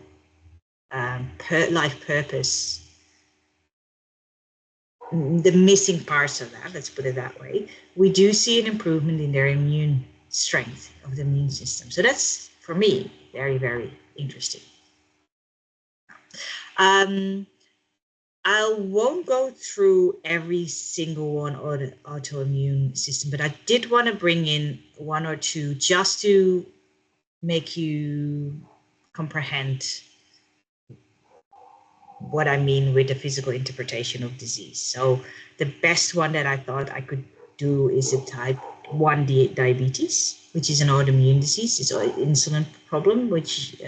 life purpose, the missing parts of that, let's put it that way, we do see an improvement in their immune strength of the immune system. So that's, for me, very, very interesting. I won't go through every single one on the autoimmune system, but I did want to bring in one or two just to make you comprehend what I mean with the physical interpretation of disease. So the best one that I thought I could do is a type 1 diabetes, which is an autoimmune disease. It's an insulin problem, which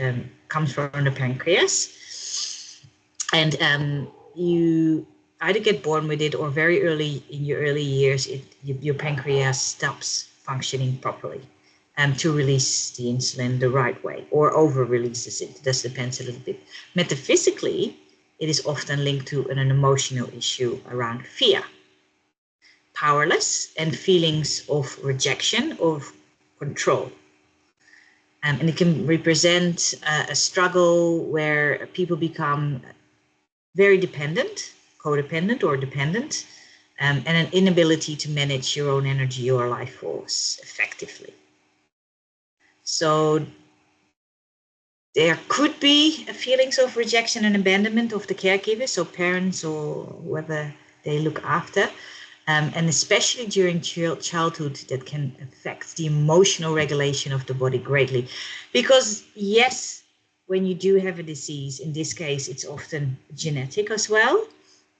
comes from the pancreas. And you either get born with it or very early in your early years, your pancreas stops functioning properly to release the insulin the right way, or over releases it. This depends a little bit. Metaphysically, it is often linked to an emotional issue around fear, powerless, and feelings of rejection, of control. And it can represent a struggle where people become very dependent, codependent or dependent, and an inability to manage your own energy or life force effectively. So There could be feelings of rejection and abandonment of the caregivers, so parents or whoever they look after. And especially during childhood, that can affect the emotional regulation of the body greatly. Because yes, when you do have a disease, in this case, it's often genetic as well.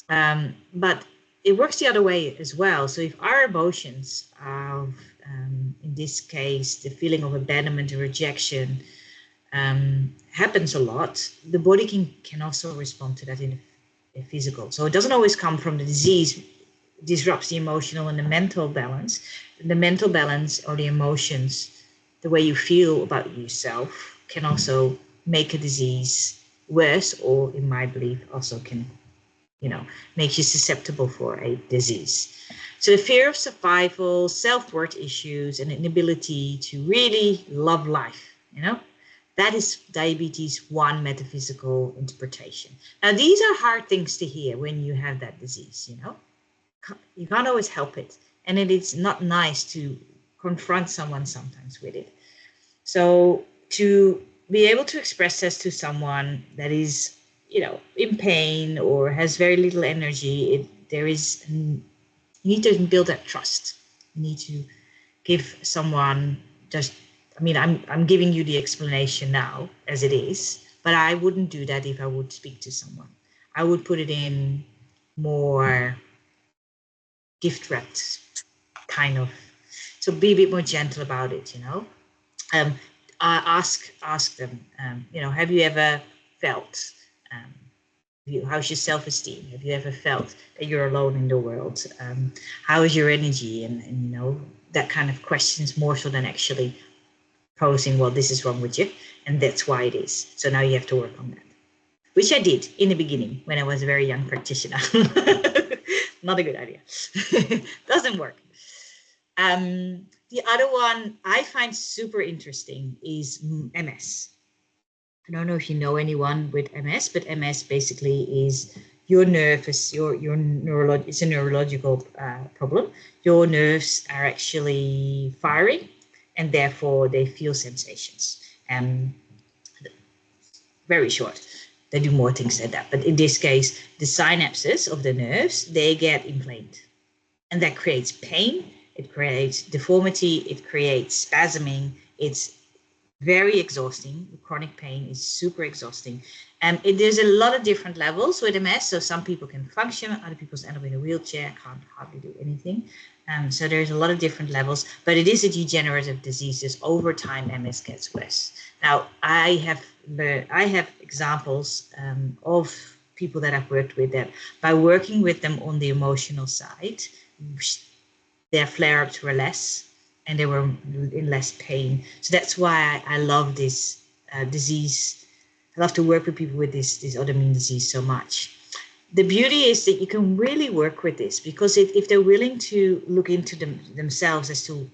But it works the other way as well. So if our emotions are, in this case, the feeling of abandonment or rejection happens a lot, the body can also respond to that in the physical. So it doesn't always come from the disease, disrupts the emotional and the mental balance. The mental balance or the emotions, the way you feel about yourself, can also make a disease worse, or in my belief also can, make you susceptible for a disease. So the fear of survival, self-worth issues, and inability to really love life, that is diabetes 1 metaphysical interpretation. Now, these are hard things to hear when you have that disease, You can't always help it. And it is not nice to confront someone sometimes with it. So to be able to express this to someone that is, in pain or has very little energy, you need to build that trust. You need to give someone just, I'm giving you the explanation now as it is, but I wouldn't do that if I would speak to someone. I would put it in more gift wrapped kind of, so be a bit more gentle about it, ask them, have you ever felt, how's your self-esteem? Have you ever felt that you're alone in the world? How is your energy? And that kind of questions, more so than actually posing, well, this is wrong with you, and that's why it is. So now you have to work on that, which I did in the beginning when I was a very young practitioner. Not a good idea. Doesn't work. The other one I find super interesting is MS. I don't know if you know anyone with MS, but MS basically is your nervous, it's a neurological problem. Your nerves are actually firing, and therefore they feel sensations. Very short. They do more things than that, but in this case, the synapses of the nerves, they get inflamed, and that creates pain. It creates deformity. It creates spasming. It's very exhausting. Chronic pain is super exhausting. And there's a lot of different levels with MS. So some people can function, other people end up in a wheelchair, can't hardly do anything. So there's a lot of different levels, but it is a degenerative disease. Just over time, MS gets worse. Now, I have examples of people that I've worked with that by working with them on the emotional side, their flare-ups were less and they were in less pain. So that's why I love this disease. I love to work with people with this autoimmune disease so much. The beauty is that you can really work with this, because if they're willing to look into themselves as to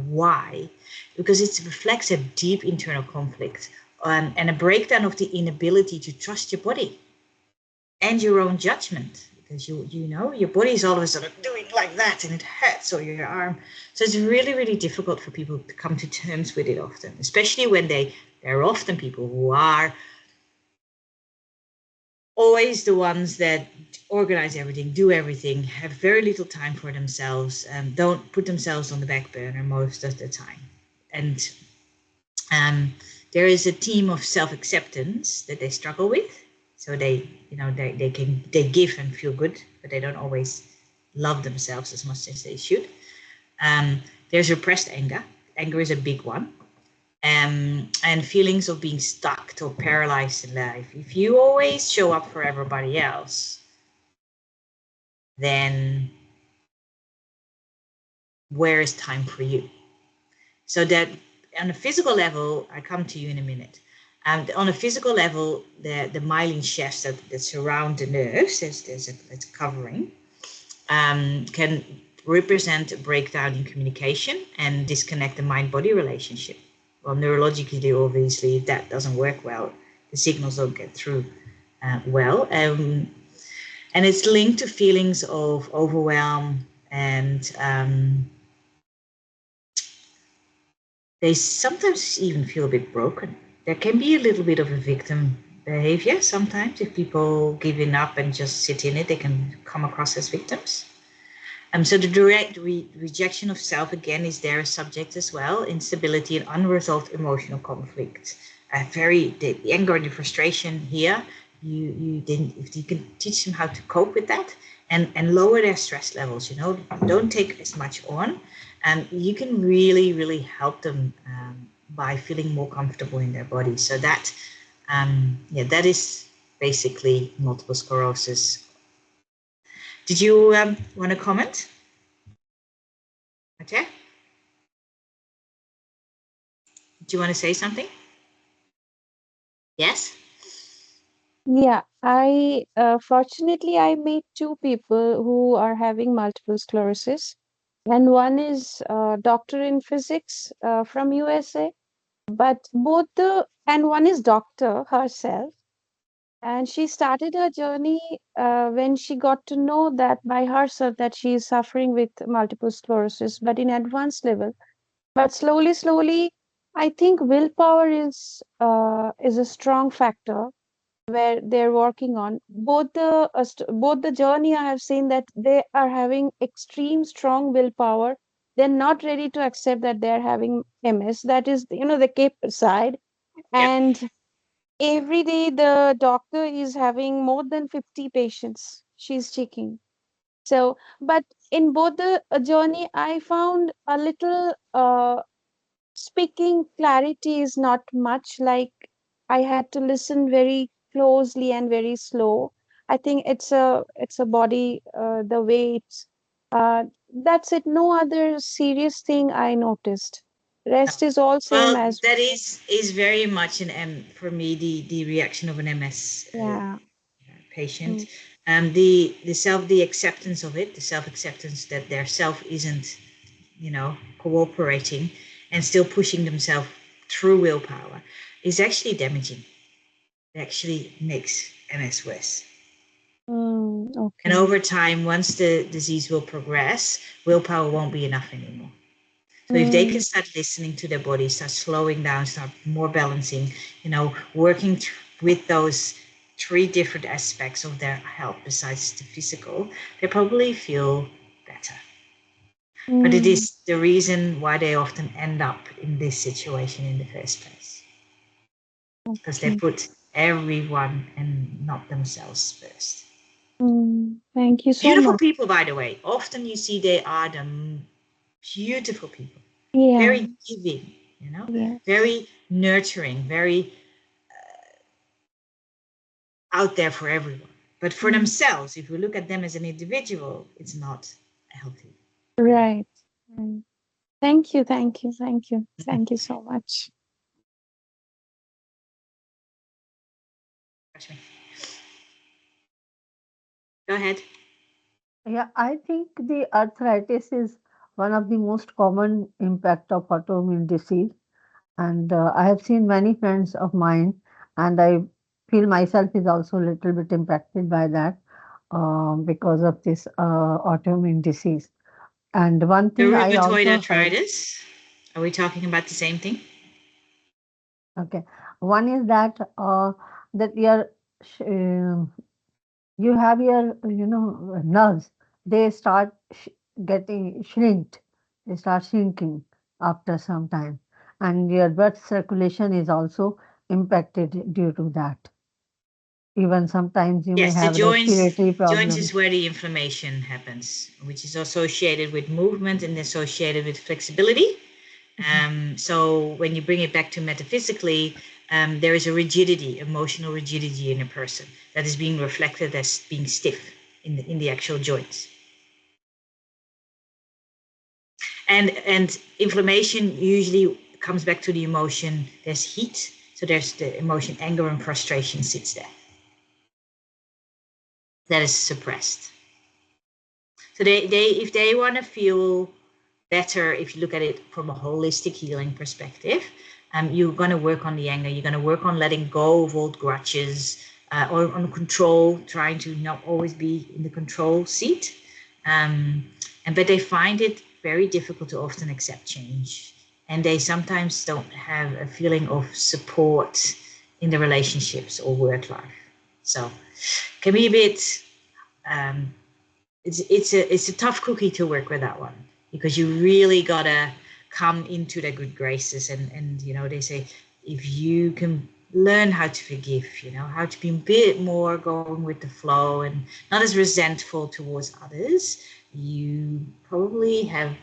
why, because it reflects a deep internal conflict and a breakdown of the inability to trust your body and your own judgment, because your body is all of a sudden doing like that and it hurts, or your arm. So it's really, really difficult for people to come to terms with it often, especially when there are often people who are always the ones that organize everything, do everything, have very little time for themselves, don't put themselves on the back burner most of the time. And there is a theme of self-acceptance that they struggle with. So they give and feel good, but they don't always love themselves as much as they should. There's repressed anger. Anger is a big one. And feelings of being stuck or paralyzed in life. If you always show up for everybody else, then where is time for you? So that on a physical level, I come to you in a minute. On a physical level, the myelin shafts that surround the nerves, there's a covering, can represent a breakdown in communication and disconnect the mind-body relationship. Well, neurologically, obviously, if that doesn't work well, the signals don't get through well. And it's linked to feelings of overwhelm, and they sometimes even feel a bit broken. there can be a little bit of a victim behavior sometimes. If people giving up and just sit in it, they can come across as victims. So the direct rejection of self, again, is there a subject as well. Instability and unresolved emotional conflict. The anger and the frustration here, if you can teach them how to cope with that and lower their stress levels, don't take as much on, you can really, really help them by feeling more comfortable in their body. So that, that is basically multiple sclerosis. Did you want to comment? Okay. Do you want to say something? Yes? Yeah, fortunately I met two people who are having multiple sclerosis, and one is a doctor in physics from USA, but and one is doctor herself, and she started her journey when she got to know that by herself that she is suffering with multiple sclerosis, but in advanced level. But slowly, I think willpower is a strong factor where they're working on. Both the journey I have seen that they are having extreme strong willpower. They're not ready to accept that they're having MS. That is, the cape side. Yep. And every day the doctor is having more than 50 patients. She's checking. So, but in both the journey, I found a little speaking clarity is not much. Like, I had to listen very closely and very slow. I think it's a body, the way it's uh, that's it. No other serious thing I noticed. No. Rest is all same Well, as that is very much for me the reaction of an MS yeah. patient. Mm, The acceptance of it, the self acceptance that their self isn't, cooperating and still pushing themselves through willpower is actually damaging. It actually makes MS worse. And okay. over time, once the disease will progress, willpower won't be enough anymore. So if they Mm, can start listening to their body, start slowing down, start more balancing, working with those three different aspects of their health besides the physical, they probably feel better. But it mm, is the reason why they often end up in this situation in the first place, because they okay. put everyone and not themselves first. Thank you so Beautiful much. people, by the way. Often you see they are the beautiful people, Yeah. very giving, Yes. very nurturing, very out there for everyone. But for Mm, themselves, if we look at them as an individual, it's not healthy. right. Mm. Thank you. Thank you. Thank you. Thank you so much. Go ahead. Yeah, I think the arthritis is one of the most common impact of autoimmune disease, and I have seen many friends of mine, and I feel myself is also a little bit impacted by that because of this autoimmune disease. And one The thing I rheumatoid also heard, arthritis. Are we talking about the same thing? okay, one is that that you have your nerves, they start getting shrinked, they start shrinking after some time, and your blood circulation is also impacted due to that. Even sometimes you may Yes, the have joints. respiratory Joints is problems. where the inflammation happens, which is associated with movement and associated with flexibility. Mhm. So when you bring it back to metaphysically, there is a rigidity, emotional rigidity in a person that is being reflected as being stiff in the actual joints. And inflammation usually comes back to the emotion. There's heat, so there's the emotion anger and frustration sits there. That is suppressed. So they if they want to feel better, if you look at it from a holistic healing perspective, you're going to work on the anger. You're going to work on letting go of old grudges, or on control, trying to not always be in the control seat. But they find it very difficult to often accept change and they sometimes don't have a feeling of support in the relationships or work life. So can be a bit, it's a tough cookie to work with, that one, because you really gotta come into the good graces, and you know, they say if you can learn how to forgive, you know, how to be a bit more going with the flow and not as resentful towards others, you probably have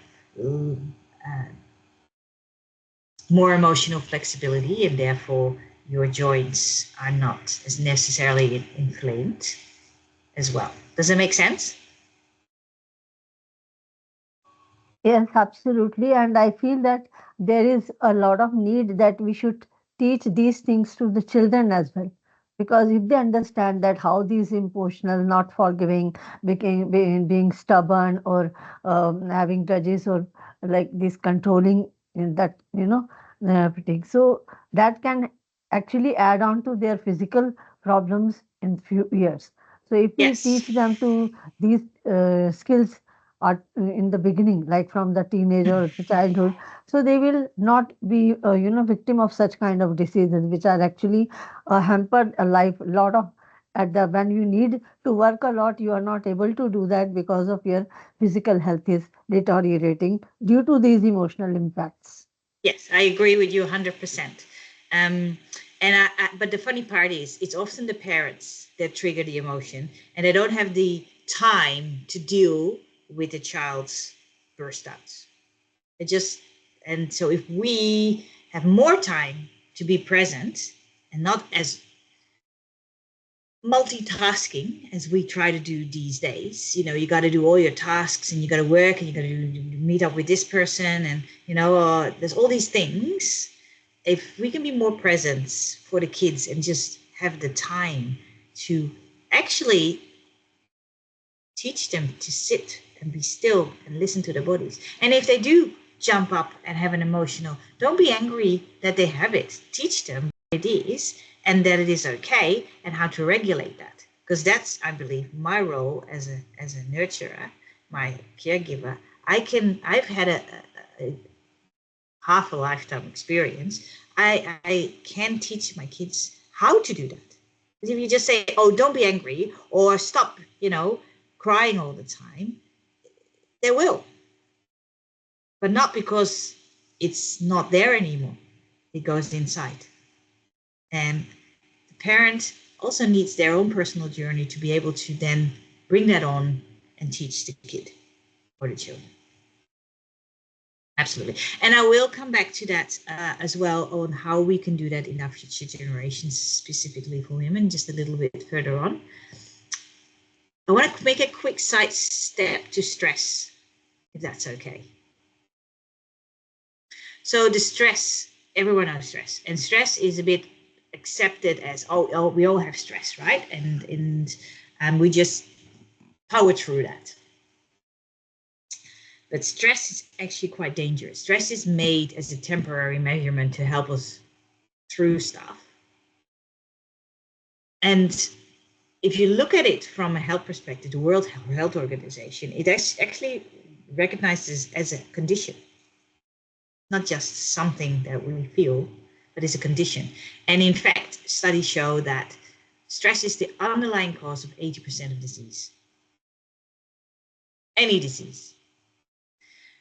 more emotional flexibility, and therefore your joints are not as necessarily inflamed as well. Does that make sense? Yes, absolutely. And I feel that there is a lot of need that we should teach these things to the children as well. Because if they understand that how these emotional, not forgiving, being stubborn, or having grudges, or like this controlling, in that, thing. So that can actually add on to their physical problems in few years. So if we teach Yes. them to these skills in the beginning, like from the teenage or the childhood, so they will not be victim of such kind of diseases which are actually hampered a life lot of, at the when you need to work a lot, you are not able to do that because of your physical health is deteriorating due to these emotional impacts. Yes, I agree with you 100%. But the funny part is, it's often the parents that trigger the emotion, and they don't have the time to deal with the child's burst outs. It just, and so if we have more time to be present and not as multitasking as we try to do these days, you know, you got to do all your tasks, and you got to work, and you got to meet up with this person, and you know, there's all these things. If we can be more present for the kids and just have the time to actually teach them to sit and be still and listen to their bodies. And if they do jump up and have an emotional, don't be angry that they have it. Teach them what it is, and that it is okay, and how to regulate that. Because that's, I believe, my role as a nurturer, my caregiver. I've had a half a lifetime experience. I can teach my kids how to do that. Because if you just say, oh, don't be angry, or stop, you know, crying all the time, they will. But not because it's not there anymore. It goes inside. And the parent also needs their own personal journey to be able to then bring that on and teach the kid or the children. Absolutely. And I will come back to that as well, on how we can do that in our future generations, specifically for women, just a little bit further on. I want to make a quick side step to stress, if that's okay. So the stress, everyone knows stress, and stress is a bit accepted as, oh, we all have stress, right? And we just power through that. But stress is actually quite dangerous. Stress is made as a temporary measurement to help us through stuff. And if you look at it from a health perspective, the World Health Organization, it actually recognizes as a condition, not just something that we feel, but it's a condition. And in fact, studies show that stress is the underlying cause of 80% of disease. Any disease.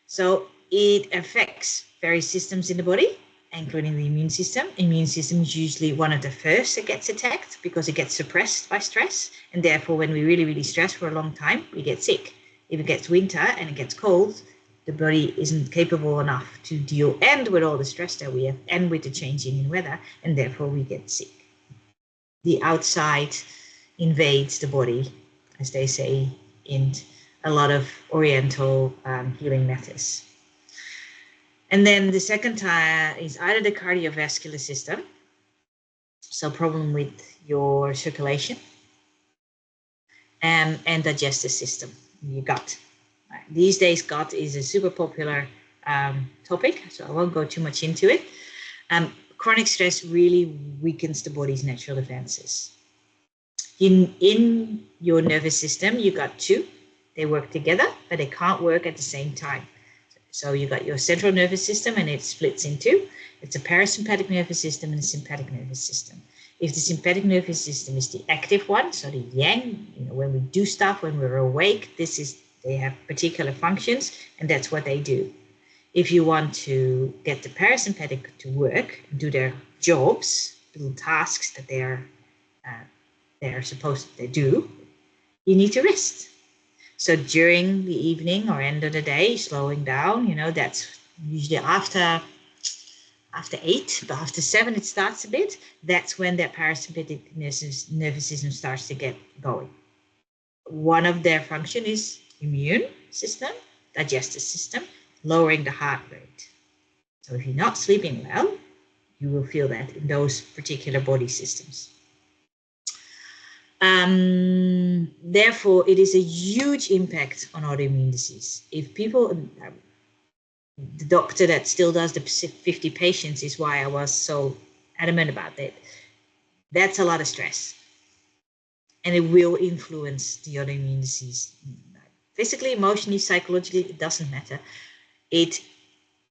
So it affects various systems in the body, including the immune system. Immune system is usually one of the first that gets attacked because it gets suppressed by stress. And therefore, when we really, really stress for a long time, we get sick. If it gets winter and it gets cold, the body isn't capable enough to deal and with all the stress that we have and with the changing in weather, and therefore we get sick. The outside invades the body, as they say in a lot of Oriental healing methods. And then the second type is either the cardiovascular system, so problem with your circulation, and digestive system, your gut. These days, gut is a super popular topic, so I won't go too much into it. Chronic stress really weakens the body's natural defenses. In your nervous system, you got two. They work together, but they can't work at the same time. So you got your central nervous system, and it splits in two. It's a parasympathetic nervous system and a sympathetic nervous system. If the sympathetic nervous system is the active one, so the yang, when we do stuff, when we're awake, they have particular functions, and that's what they do. If you want to get the parasympathetic to work, do their jobs, do tasks that they're supposed to do, you need to rest. So during the evening or end of the day, slowing down, that's usually after 8, but after 7 it starts a bit. That's when that parasympathetic nervous system starts to get going. One of their function is immune system, digestive system, lowering the heart rate. So if you're not sleeping well, you will feel that in those particular body systems. Therefore, it is a huge impact on autoimmune disease. If people, the doctor that still does the 50 patients is why I was so adamant about that. That's a lot of stress. And it will influence the autoimmune disease. Physically, emotionally, psychologically, it doesn't matter. It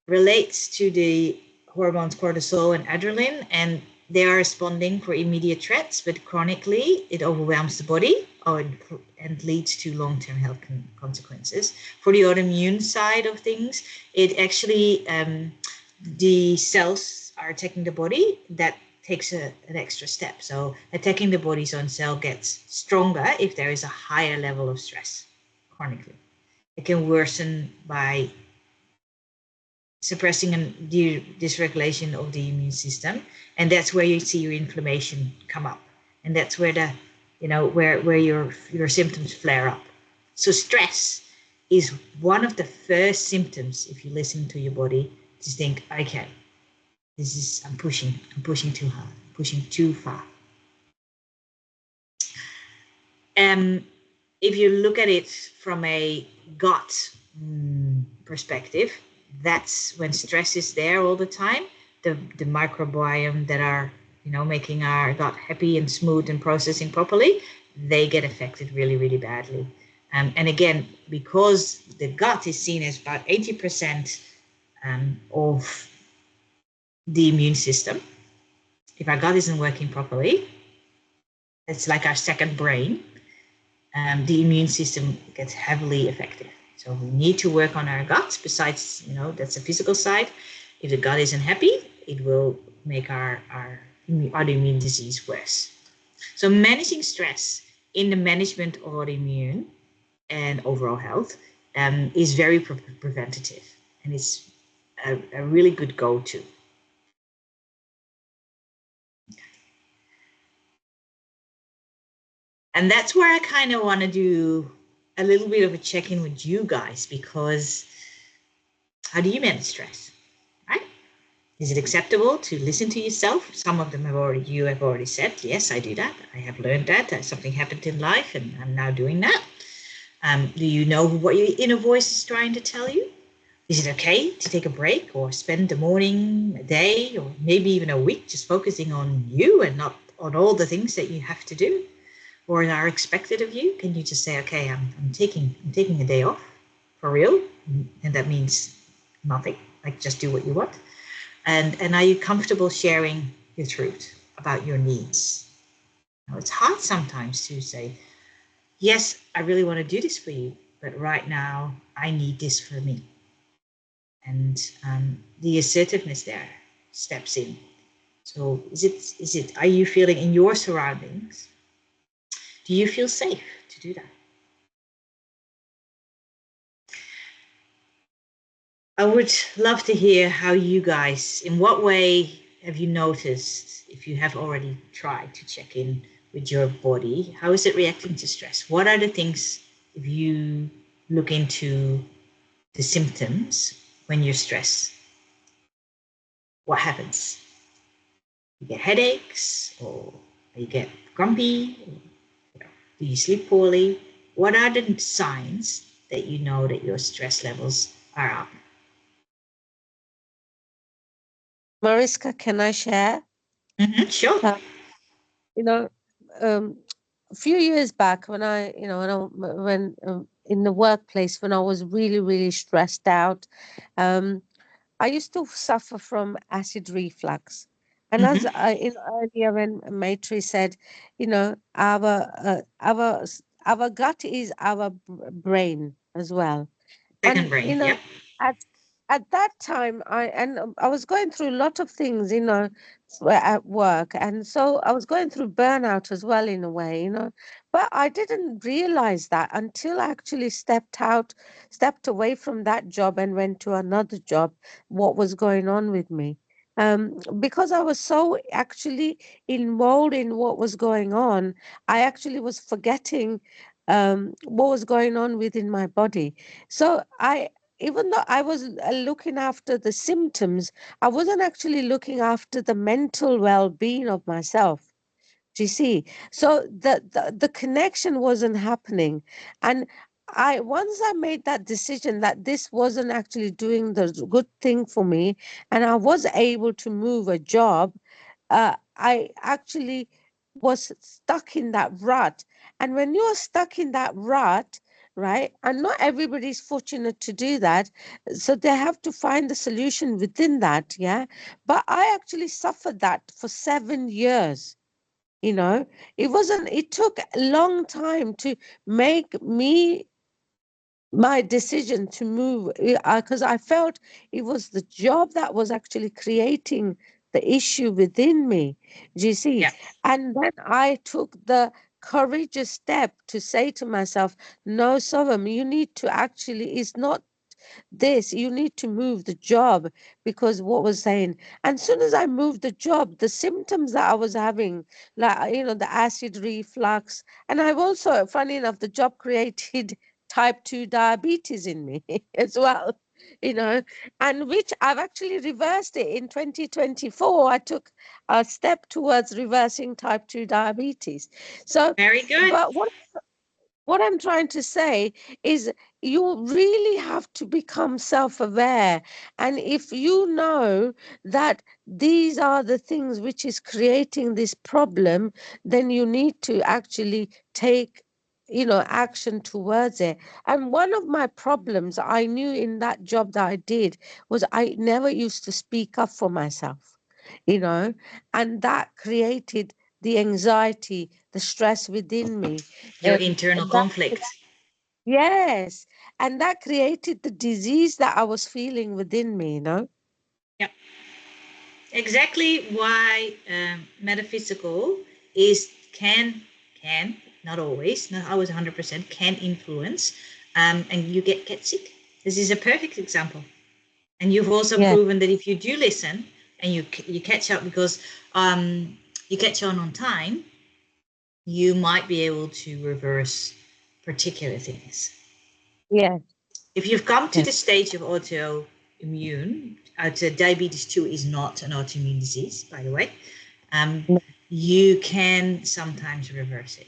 relates to the hormones cortisol and adrenaline, and they are responding for immediate threats, but chronically it overwhelms the body and leads to long-term health consequences. For the autoimmune side of things, it actually, the cells are attacking the body. That takes an extra step. So attacking the body's own cell gets stronger if there is a higher level of stress chronically. It can worsen by suppressing the dysregulation of the immune system, and that's where you see your inflammation come up, and that's where where your symptoms flare up. So stress is one of the first symptoms. If you listen to your body, to think, okay, I'm pushing too hard, pushing too far. If you look at it from a gut perspective, that's when stress is there all the time. The microbiome that are making our gut happy and smooth and processing properly, they get affected really, really badly. And again, because the gut is seen as about 80% of the immune system, if our gut isn't working properly, it's like our second brain. The immune system gets heavily affected. So we need to work on our guts. Besides, that's the physical side. If the gut isn't happy, it will make our autoimmune disease worse. So managing stress in the management of autoimmune and overall health is very preventative, and it's a really good go-to. And that's where I kind of want to do a little bit of a check-in with you guys, because how do you manage stress, right? Is it acceptable to listen to yourself? Some of them you have already said, yes, I do that. I have learned that. Something happened in life and I'm now doing that. Do you know what your inner voice is trying to tell you? Is it okay to take a break or spend the morning, a day, or maybe even a week just focusing on you and not on all the things that you have to do or are expected of you? Can you just say, okay, I'm taking a day off for real, and that means nothing, like just do what you want? And are you comfortable sharing your truth about your needs? Now, it's hard sometimes to say, yes, I really want to do this for you, but right now I need this for me. And the assertiveness there steps in. So are you feeling in your surroundings, do you feel safe to do that? I would love to hear how you guys, in what way have you noticed, if you have already tried to check in with your body, how is it reacting to stress? What are the things, if you look into the symptoms when you're stressed, what happens? You get headaches, or you get grumpy, or do you sleep poorly? What are the signs that you know that your stress levels are up? Mariska, can I share? Sure. A few years back when in the workplace when I was really, really stressed out. Um, I used to suffer from acid reflux. And as Mm-hmm. in earlier when Maitri said, our gut is our brain as well. Second And brain. Yep. at at that time, I was going through a lot of things, at work, and so I was going through burnout as well in a way, but I didn't realize that until I actually stepped away from that job and went to another job, what was going on with me. Because I was so actually involved in what was going on, I actually was forgetting what was going on within my body. So even though I was looking after the symptoms, I wasn't actually looking after the mental well-being of myself. Do you see? So the connection wasn't happening. And once I made that decision that this wasn't actually doing the good thing for me, and I was able to move a job, I actually was stuck in that rut. And when you're stuck in that rut, right, and not everybody's fortunate to do that, so they have to find the solution within that, yeah. But I actually suffered that for 7 years. It took a long time to make me my decision to move, because I felt it was the job that was actually creating the issue within me. Do you see? Yeah. And then I took the courageous step to say to myself, no, Soham, you need to actually, it's not this, you need to move the job, because what was saying, and soon as I moved the job, the symptoms that I was having, like the acid reflux, and I've also, funny enough, the job created type 2 diabetes in me as well, and which I've actually reversed it in 2024. I took a step towards reversing type 2 diabetes. So, Very good. but what I'm trying to say is you really have to become self-aware. And if you know that these are the things which is creating this problem, then you need to actually take action towards it. And one of my problems I knew in that job that I did was I never used to speak up for myself, and that created the anxiety, the stress within me. Your internal That, conflict. yes, and that created the disease that I was feeling within me. Yep. Exactly why metaphysical is can not always, not always 100% can influence, and you get sick. This is a perfect example. And you've also Yeah, proven that if you do listen and you catch up because you catch on time, you might be able to reverse particular things. yeah, If you've come to yeah. the stage of autoimmune, diabetes 2 is not an autoimmune disease, by the way, um, No, you can sometimes reverse it.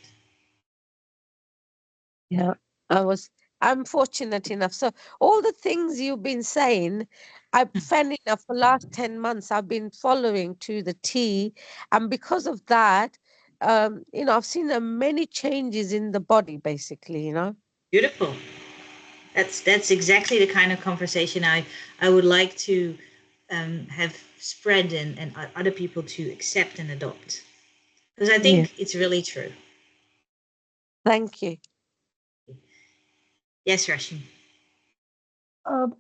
yeah. I'm fortunate enough. So all the things you've been saying, funny enough, for the last 10 months, I've been following to the T. And because of that, I've seen many changes in the body, basically. Beautiful. That's exactly the kind of conversation I would like to have spread and other people to accept and adopt, because I Yeah. think it's really true. Thank you. Yes, Rashim.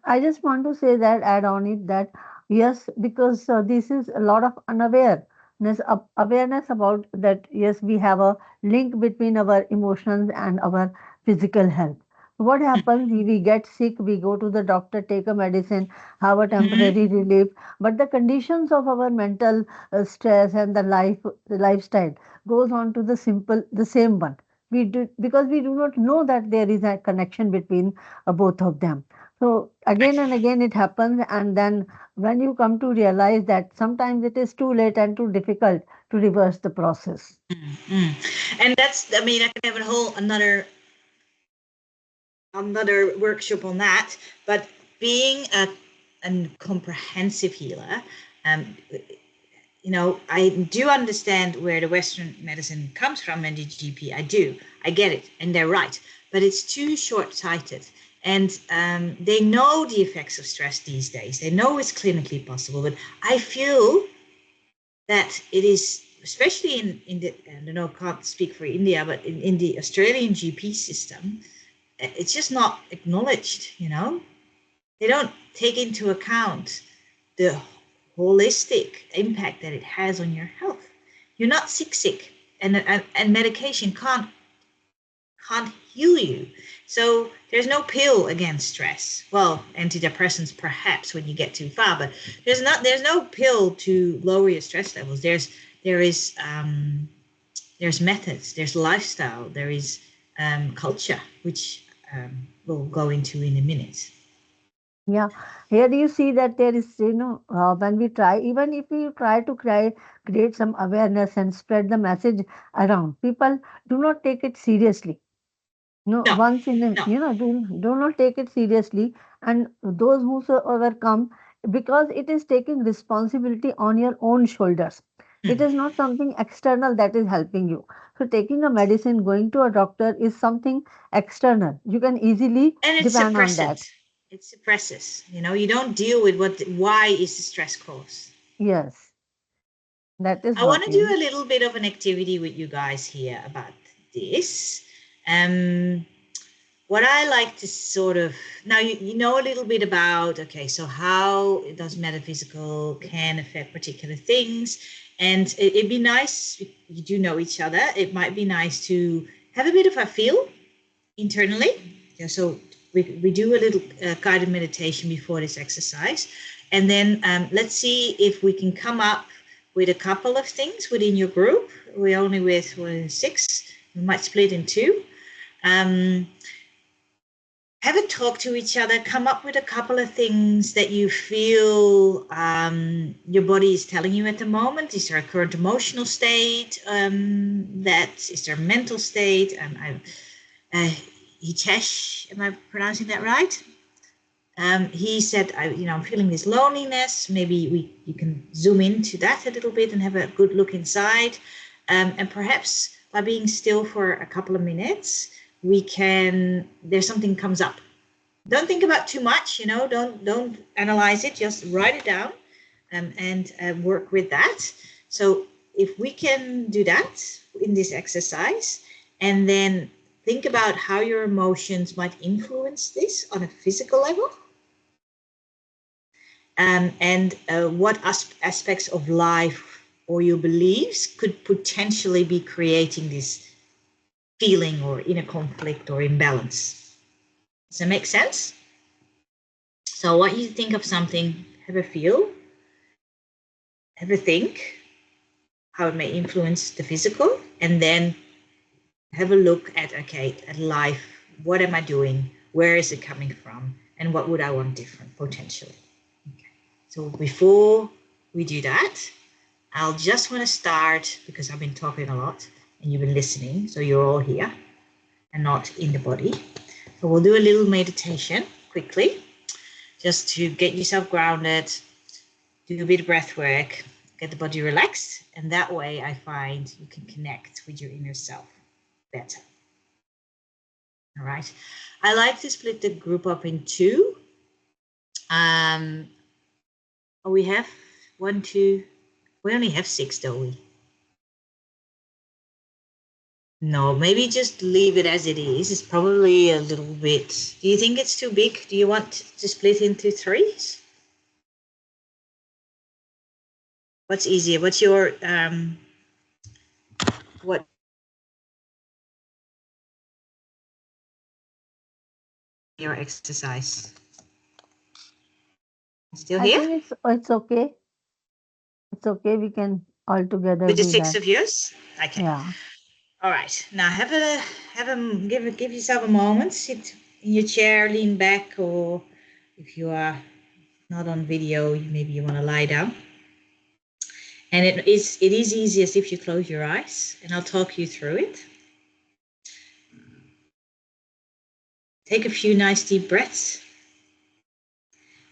I just want to say that, add on it that yes, because this is a lot of unawareness, awareness about that. Yes, we have a link between our emotions and our physical health. What happens? We get sick, we go to the doctor, take a medicine, have a Mm-hmm. temporary relief, but the conditions of our mental stress and the lifestyle goes on to the same one. We do because we do not know that there is a connection between both of them. So again and again it happens, and then when you come to realize that sometimes it is too late and too difficult to reverse the process. And that's, I mean, I can have a whole another workshop on that. But being a comprehensive healer, um, I do understand where the Western medicine comes from and the GP. I do. I get it. And they're right. But it's too short-sighted. And they know the effects of stress these days. They know it's clinically possible. But I feel that it is, especially in the, I don't know, can't speak for India, but in the Australian GP system, it's just not acknowledged, They don't take into account the holistic impact that it has on your health. You're not sick, and medication can't heal you. So there's no pill against stress. Well, antidepressants perhaps when you get too far, but there's no pill to lower your stress levels. There's methods, there's lifestyle, there is culture, which we'll go into in a minute. Yeah, here you see that there is, when we try, even if we try to create some awareness and spread the message around, people do not take it seriously. No, No, once in a, no. do not take it seriously. And those whosoever come, because it is taking responsibility on your own shoulders. It is not something external that is helping you. So taking a medicine, going to a doctor is something external. You can easily And it depend on suppresses. that. It suppresses. You don't deal with why is the stress caused. Yes, that is I want what, to do a little bit of an activity with you guys here about this. What I like to sort of, now you know a little bit about, okay, so how does metaphysical can affect particular things. And it'd be nice, you do know each other, it might be nice to have a bit of a feel internally. Yeah, so we do a little guided meditation before this exercise. And then let's see if we can come up with a couple of things within your group. We're only with 6. We might split in 2. Have a talk to each other, come up with a couple of things that you feel your body is telling you at the moment. Is there a current emotional state? Is there a mental state? Hitesh, am I pronouncing that right? He said, I'm feeling this loneliness. Maybe you can zoom into that a little bit and have a good look inside. And perhaps by being still for a couple of minutes, there's something comes up. Don't think about too much, don't analyze it, just write it down and work with that. So if we can do that in this exercise, and then think about how your emotions might influence this on a physical level, and what aspects of life or your beliefs could potentially be creating this feeling or inner conflict or imbalance. Does that make sense? So I want you to think of something, have a feel, have a think, how it may influence the physical, and then have a look at life. What am I doing? Where is it coming from? And what would I want different potentially? Okay. So before we do that, I'll just want to start, because I've been talking a lot and you've been listening, so you're all here and not in the body. So we'll do a little meditation quickly, just to get yourself grounded, do a bit of breath work, get the body relaxed, and that way I find you can connect with your inner self better. All right. I like to split the group up in 2. We have 1, 2. We only have 6, don't we? No, maybe just leave it as it is. It's probably a little bit. Do you think it's too big? Do you want to split into 3s? What's easier? What's your what your exercise? Still I here? think it's okay. It's okay. We can all together With the do 6 that. of yours? Okay. Yeah. All right. Now give yourself a moment. Sit in your chair, lean back, or if you are not on video, maybe you want to lie down. And it is easiest if you close your eyes, and I'll talk you through it. Take a few nice deep breaths.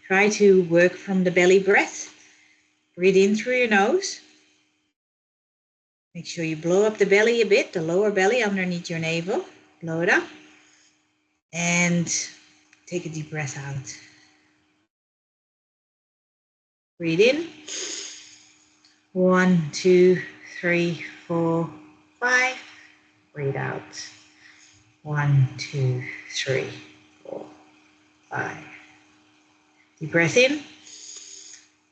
Try to work from the belly breath. Breathe in through your nose Make sure you blow up the belly a bit, the lower belly underneath your navel. Blow it up. And take a deep breath out. Breathe in. 1, 2, 3, 4, 5. Breathe out. 1, 2, 3, 4, 5. Deep breath in.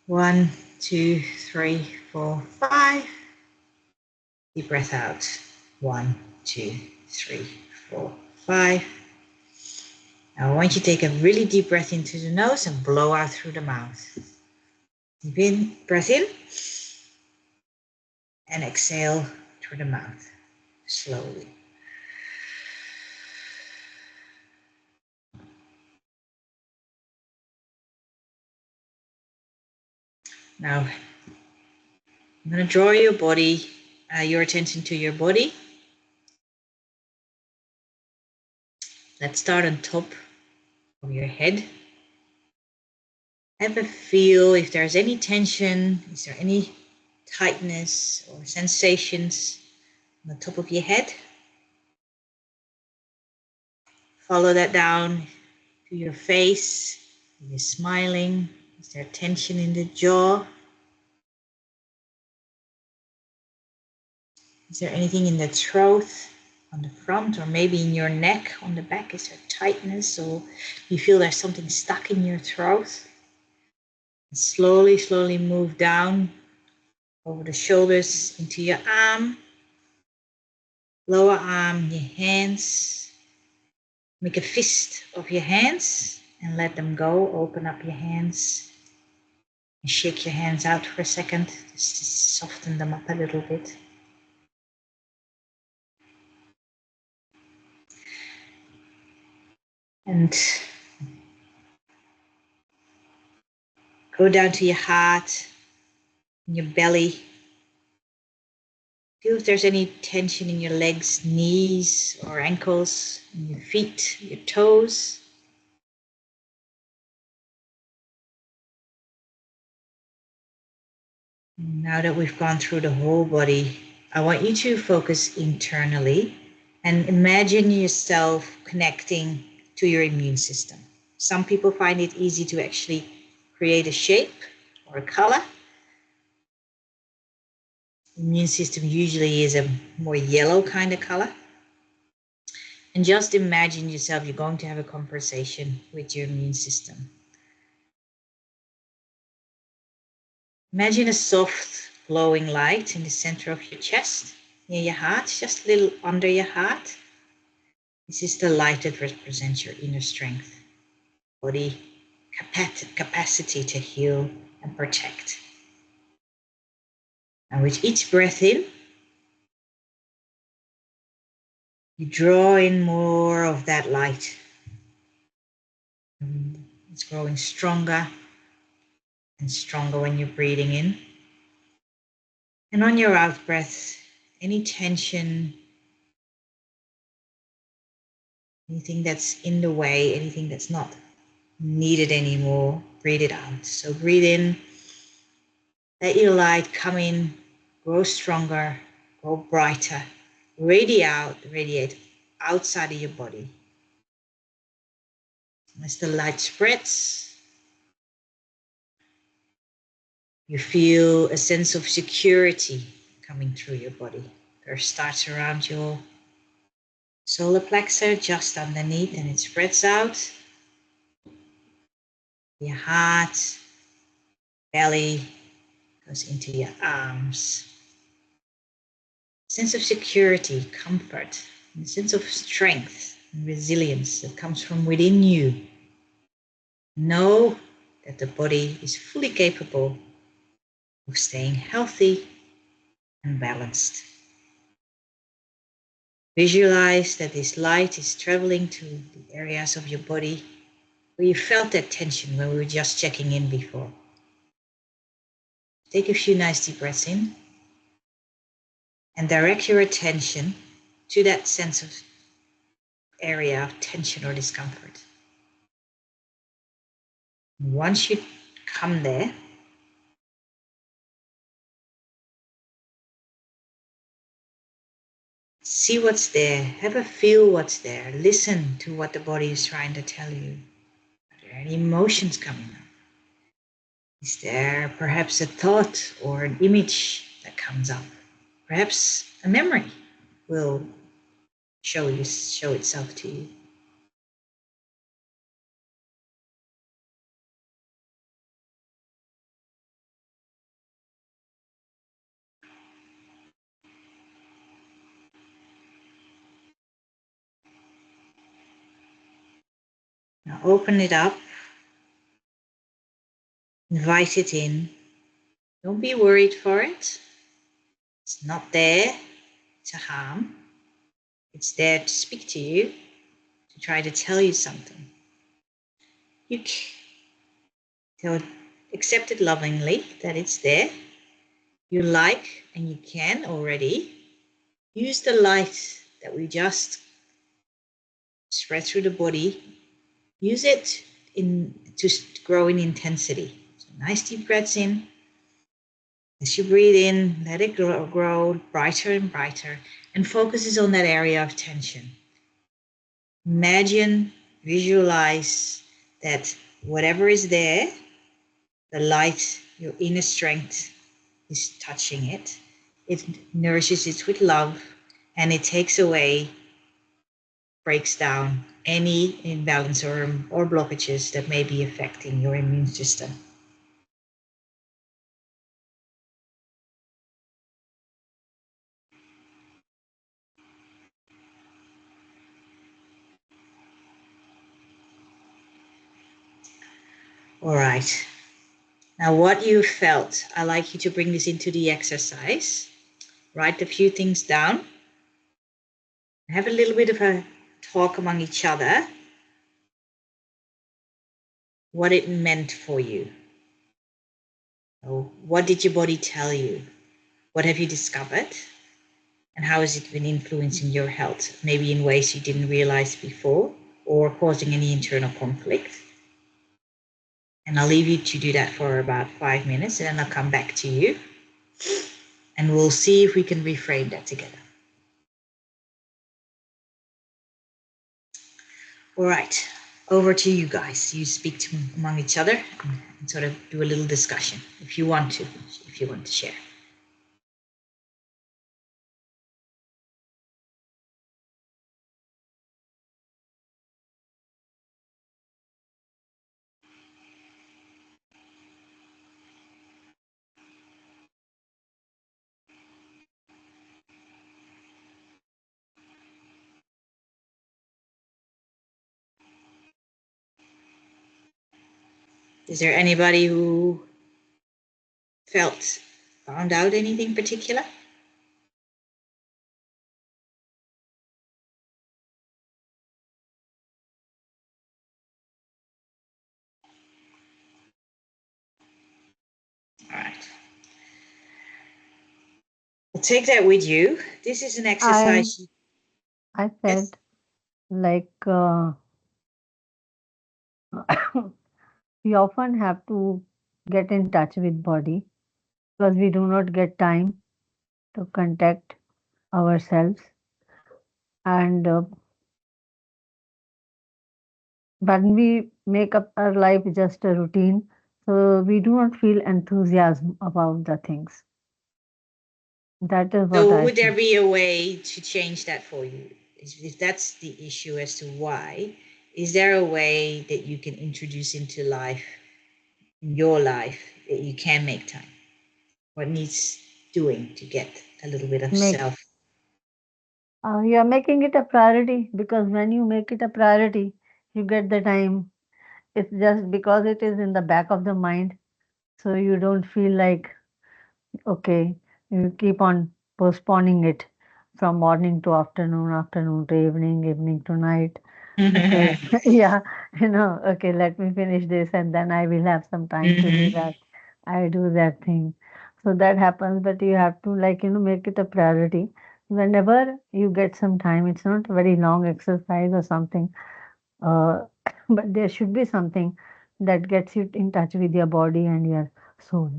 1, 2, 3, 4, 5. Deep breath out. 1, 2, 3, 4, 5. Now I want you to take a really deep breath into the nose and blow out through the mouth. Deep in, breath in. And exhale through the mouth, slowly. Now, I'm going to draw your body, your attention to your body. Let's start on top of your head. Have a feel if there's any tension, is there any tightness or sensations on the top of your head. Follow that down to your face. You're smiling. Is there tension in the jaw? Is there anything in the throat on the front or maybe in your neck on the back? Is there tightness or you feel there's something stuck in your throat? And slowly, slowly move down over the shoulders into your arm, lower arm, your hands. Make a fist of your hands and let them go. Open up your hands and shake your hands out for a second, just to soften them up a little bit. And go down to your heart, your belly. Feel if there's any tension in your legs, knees or ankles, in your feet, your toes. Now that we've gone through the whole body, I want you to focus internally and imagine yourself connecting to your immune system. Some people find it easy to actually create a shape or a color. Immune system usually is a more yellow kind of color. And just imagine yourself, you're going to have a conversation with your immune system. Imagine a soft glowing light in the center of your chest, near your heart, just a little under your heart. This is the light that represents your inner strength, body capacity to heal and protect. And with each breath in, you draw in more of that light. It's growing stronger and stronger when you're breathing in. And on your out breath, any tension, anything that's in the way, anything that's not needed anymore, breathe it out. So breathe in, let your light come in, grow stronger, grow brighter, radiate outside of your body. As the light spreads, you feel a sense of security coming through your body. First starts around your solar plexus, just underneath, and it spreads out. Your heart, belly, goes into your arms. Sense of security, comfort, and a sense of strength and resilience that comes from within you. Know that the body is fully capable of staying healthy and balanced. Visualize that this light is traveling to the areas of your body where you felt that tension when we were just checking in before. Take a few nice deep breaths in and direct your attention to that sense of area of tension or discomfort. Once you come there, See what's there. Have a feel what's there. Listen to what the body is trying to tell you. Are there any emotions coming up? Is there perhaps a thought or an image that comes up? Perhaps a memory will show itself to you. Now open it up, invite it in. Don't be worried for it. It's not there to harm. It's there to speak to you, to try to tell you something. You can accept it lovingly that it's there. You like and you can already use the light that we just spread through the body. Use it to grow in intensity. So nice deep breaths in. As you breathe in, let it grow brighter and brighter, and focuses on that area of tension. Imagine, visualize that whatever is there, the light, your inner strength is touching it. It nourishes it with love, and it takes away, breaks down any imbalance or blockages that may be affecting your immune system. All right. Now, what you felt, I'd like you to bring this into the exercise. Write a few things down. Have a little bit of a talk among each other. What it meant for you. What did your body tell you? What have you discovered? And how has it been influencing your health? Maybe in ways you didn't realize before, or causing any internal conflict. And I'll leave you to do that for about 5 minutes, and then I'll come back to you. And we'll see if we can reframe that together. All right, over to you guys. You speak among each other and sort of do a little discussion if you want to share. Is there anybody who found out anything particular? All right. Well, take that with you. This is an I exercise. I Yes. felt like we often have to get in touch with body because we do not get time to contact ourselves, and when we make up our life just a routine, so we do not feel enthusiasm about the things. That is what So I would there feel. be a way to change that for you? If that's the issue as to why, is there a way that you can introduce into life, in your life, that you can make time? What needs doing to get a little bit of Make self? You are making it a priority, because when you make it a priority, you get the time. It's just because it is in the back of the mind, so you don't feel like, okay, you keep on postponing it from morning to afternoon, afternoon to evening, evening to night. Because, yeah, okay, let me finish this and then I will have some time to do Mm-hmm. that. I do that thing. So that happens, but you have to, like, make it a priority. Whenever you get some time, it's not a very long exercise or something, uh, but there should be something that gets you in touch with your body and your soul.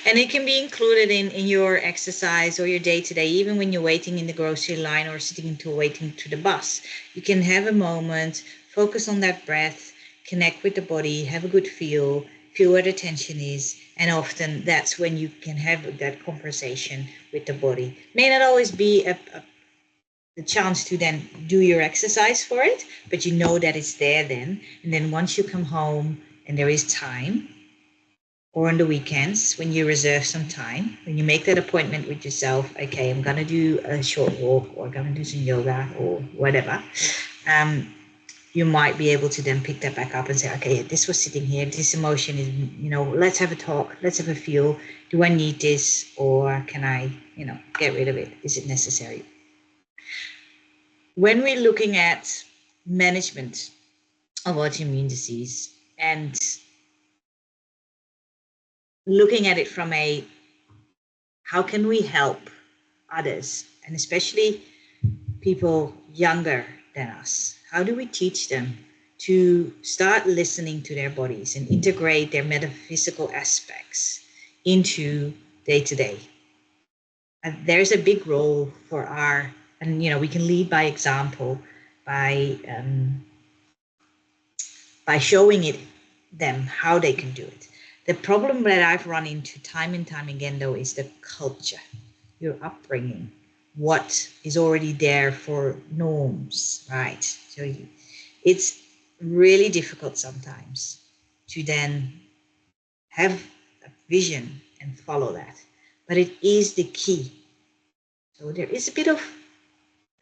And it can be included in your exercise or your day-to-day, even when you're waiting in the grocery line or waiting to the bus. You can have a moment, focus on that breath, connect with the body, have a good feel where the tension is. And often that's when you can have that conversation with the body. May not always be the chance to then do your exercise for it, but you know that it's there then. And then once you come home and there is time, or on the weekends when you reserve some time, when you make that appointment with yourself, okay, I'm going to do a short walk or I'm going to do some yoga or whatever, you might be able to then pick that back up and say, okay, this was sitting here, this emotion is, let's have a talk, let's have a feel. Do I need this, or can I, get rid of it? Is it necessary? When we're looking at management of autoimmune disease and looking at it from how can we help others, and especially people younger than us? How do we teach them to start listening to their bodies and integrate their metaphysical aspects into day-to-day? There's a big role for we can lead by example by showing them how they can do it. The problem that I've run into time and time again, though, is the culture, your upbringing, what is already there for norms, right? So it's really difficult sometimes to then have a vision and follow that. But it is the key. So there is a bit of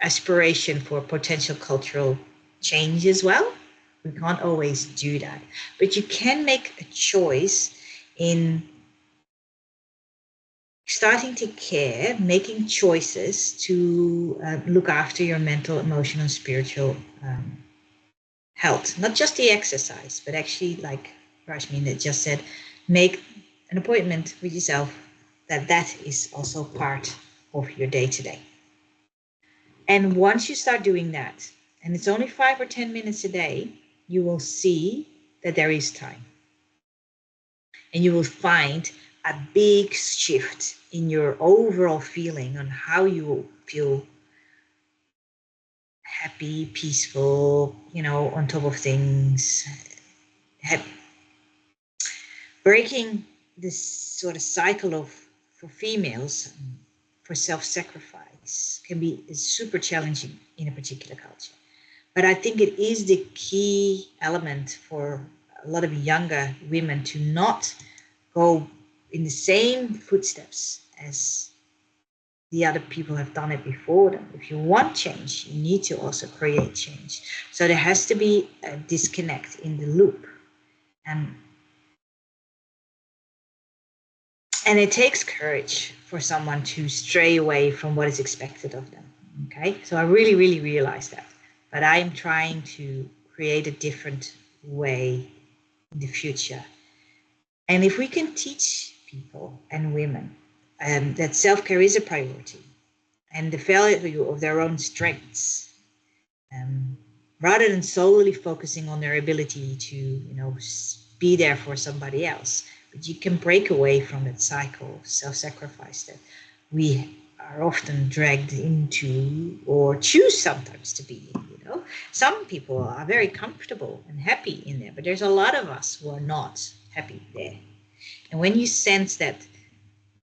aspiration for potential cultural change as well. We can't always do that, but you can make a choice in starting to care, making choices to look after your mental, emotional, spiritual health. Not just the exercise, but actually, like Rashmi just said, make an appointment with yourself that is also part of your day-to-day. And once you start doing that, and it's only 5 or 10 minutes a day, you will see that there is time. And you will find a big shift in your overall feeling on how you feel happy, peaceful, on top of things. Breaking this sort of cycle for females, for self-sacrifice is super challenging in a particular culture. But I think it is the key element for a lot of younger women to not go in the same footsteps as the other people have done it before them. If you want change, you need to also create change. So there has to be a disconnect in the loop. And it takes courage for someone to stray away from what is expected of them. Okay, so I really, really realize that. But I'm trying to create a different way in the future. And if we can teach people and women that self-care is a priority and the value of their own strengths, rather than solely focusing on their ability to, be there for somebody else, but you can break away from that cycle of self-sacrifice that we are often dragged into or choose sometimes to be in. Some people are very comfortable and happy in there, but there's a lot of us who are not happy there. And when you sense that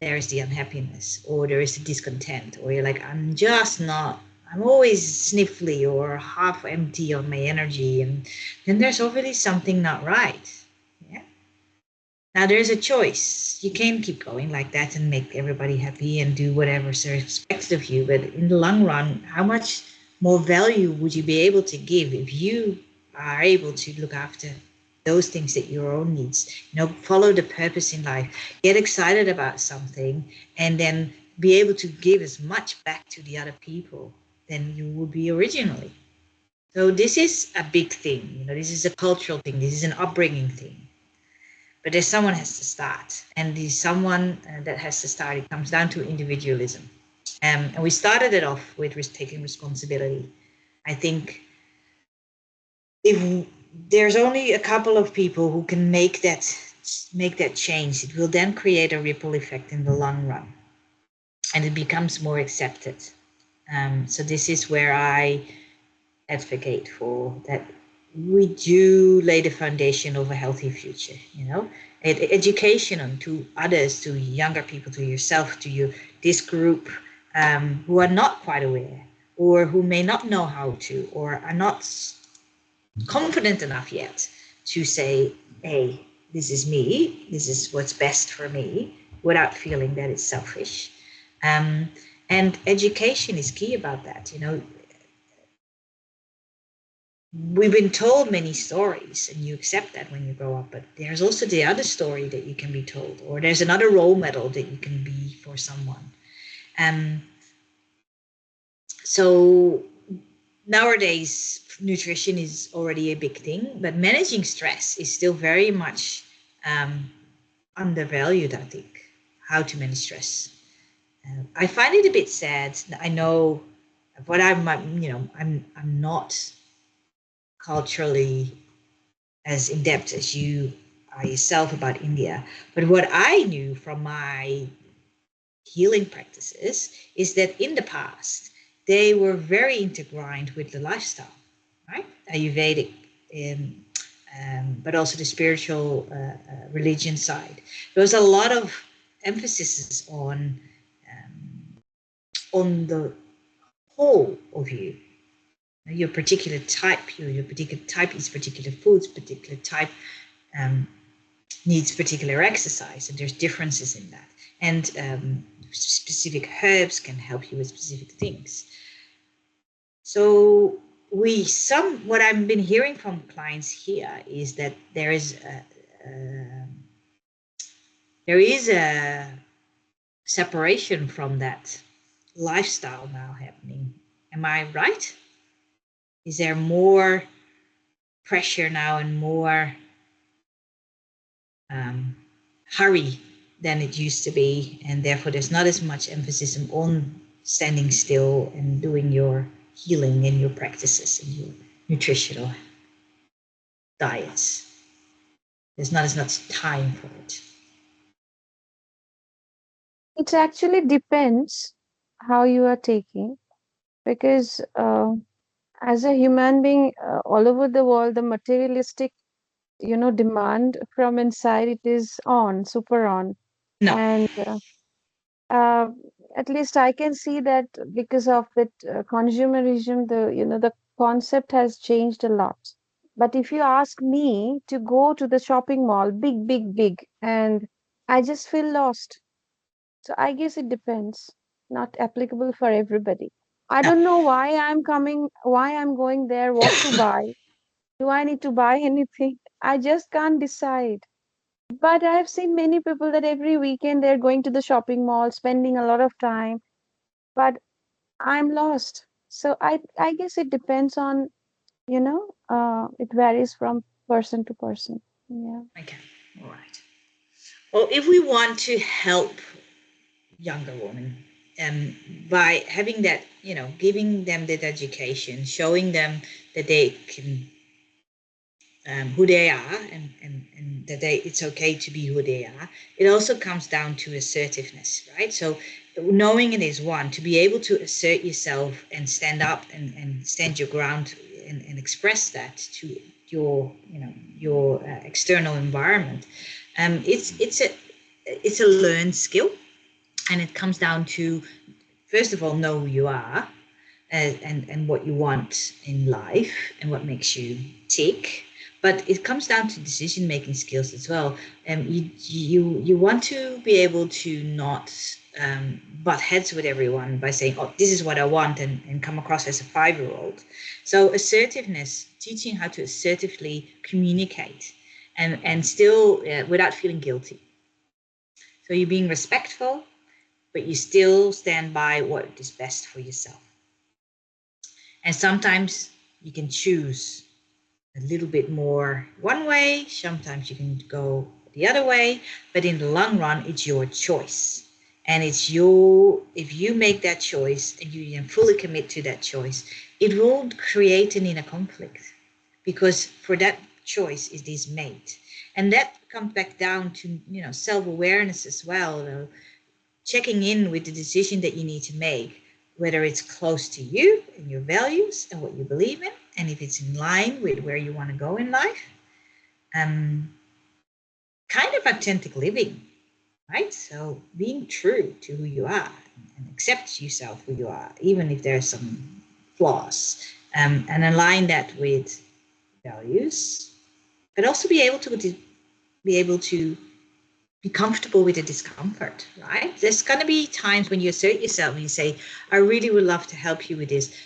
there is the unhappiness or there is the discontent, or you're like, I'm always sniffly or half empty on my energy, and then there's obviously something not right. Yeah. Now there's a choice. You can keep going like that and make everybody happy and do whatever's expected of you. But in the long run, how much more value would you be able to give if you are able to look after those things that your own needs, follow the purpose in life, get excited about something, and then be able to give as much back to the other people than you would be originally. So this is a big thing. This is a cultural thing. This is an upbringing thing. But there's someone has to start, and the someone that has to start, it comes down to individualism. And we started it off with taking responsibility. I think if there's only a couple of people who can make that make that change, it will then create a ripple effect in the long run, and it becomes more accepted. So this is where I advocate for that. We do lay the foundation of a healthy future, education to others, to younger people, to yourself, to this group who are not quite aware, or who may not know how to, or are not confident enough yet to say, hey, this is me, this is what's best for me, without feeling that it's selfish. And education is key about that. We've been told many stories, and you accept that when you grow up, but there's also the other story that you can be told, or there's another role model that you can be for someone. So nowadays, nutrition is already a big thing, but managing stress is still very much undervalued, I think, how to manage stress. I find it a bit sad. I know, but I'm not culturally as in depth as you are yourself about India. But what I knew from my healing practices is that in the past, they were very intertwined with the lifestyle, right? Ayurvedic, but also the spiritual religion side. There was a lot of emphasis on the whole of you. Your particular type, your particular type eats particular foods, particular type needs particular exercise, and there's differences in that. And specific herbs can help you with specific things. So what I've been hearing from clients here is that there is a separation from that lifestyle now happening. Am I right? Is there more pressure now and more hurry than it used to be, and therefore there's not as much emphasis on standing still and doing your healing and your practices and your nutritional diets? There's not as much time for it. It actually depends how you are taking, because as a human being, all over the world, the materialistic, demand from inside, it is on, super on. No. And uh, at least I can see that because of it, consumerism, the concept has changed a lot. But if you ask me to go to the shopping mall, big, big, big, and I just feel lost. So I guess it depends, not applicable for everybody. I No. don't know why I'm going there, what to buy. Do I need to buy anything? I just can't decide. But I've seen many people that every weekend they're going to the shopping mall, spending a lot of time, but I'm lost. So I guess it depends on, it varies from person to person. Yeah. Okay. All right. Well, if we want to help younger women, by having that, giving them that education, showing them that they can who they are, and that it's okay to be who they are. It also comes down to assertiveness, right? So knowing it is one, to be able to assert yourself and stand up and stand your ground and express that to your external environment. It's a learned skill, and it comes down to, first of all, know who you are, and what you want in life and what makes you tick. But it comes down to decision making skills as well. You want to be able to not butt heads with everyone by saying, oh, this is what I want, and come across as a 5-year-old. So assertiveness, teaching how to assertively communicate and still without feeling guilty. So you're being respectful, but you still stand by what is best for yourself. And sometimes you can choose a little bit more one way, sometimes you can go the other way, but in the long run, it's your choice. And if you make that choice and you fully commit to that choice, it will create an inner conflict, because for that choice it is made. And that comes back down to, self-awareness as well, checking in with the decision that you need to make, whether it's close to you and your values and what you believe in, and if it's in line with where you want to go in life. Kind of authentic living, right? So being true to who you are and accept yourself who you are, even if there's some flaws, and align that with values, but also be able to be comfortable with the discomfort, right? There's going to be times when you assert yourself and you say, I really would love to help you with this.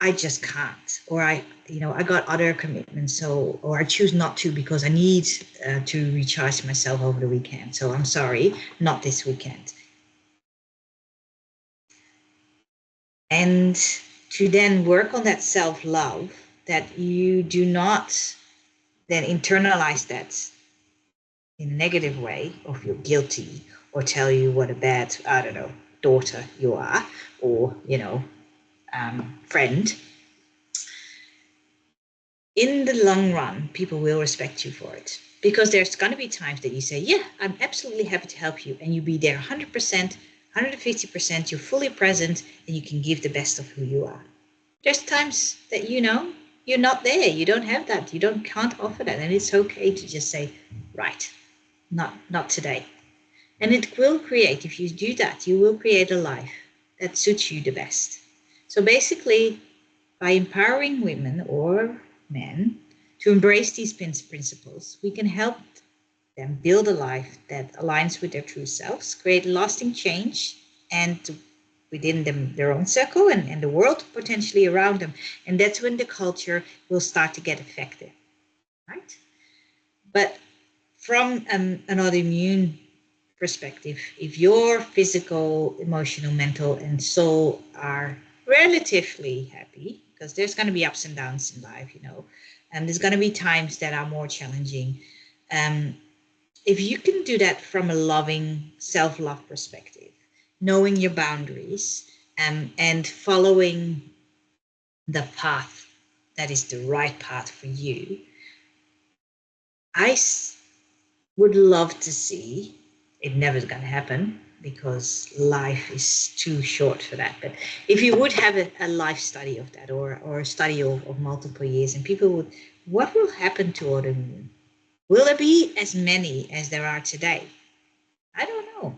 I just can't, or I got other commitments, or I choose not to because I need to recharge myself over the weekend. So I'm sorry, not this weekend. And to then work on that self-love, that you do not then internalize that in a negative way, or feel guilty, or tell you what a bad, daughter you are, or, friend. In the long run, people will respect you for it, because there's going to be times that you say, yeah, I'm absolutely happy to help you. And you be there 100%, 150%, you're fully present, and you can give the best of who you are. There's times that, you're not there. You don't have that. You can't offer that. And it's okay to just say, right, not today. And it will create, if you do that, you will create a life that suits you the best. So basically, by empowering women or men to embrace these principles, we can help them build a life that aligns with their true selves, create lasting change, and within them, their own circle, and the world potentially around them. And that's when the culture will start to get effective, right? But from an autoimmune perspective, if your physical, emotional, mental, and soul are relatively happy, because there's going to be ups and downs in life, and there's going to be times that are more challenging. If you can do that from a loving, self-love perspective, knowing your boundaries, and following the path that is the right path for you, I would love to see, it never is going to happen because life is too short for that. But if you would have a life study of that, or a study of multiple years, and people would, what will happen to autoimmune? Will there be as many as there are today? I don't know.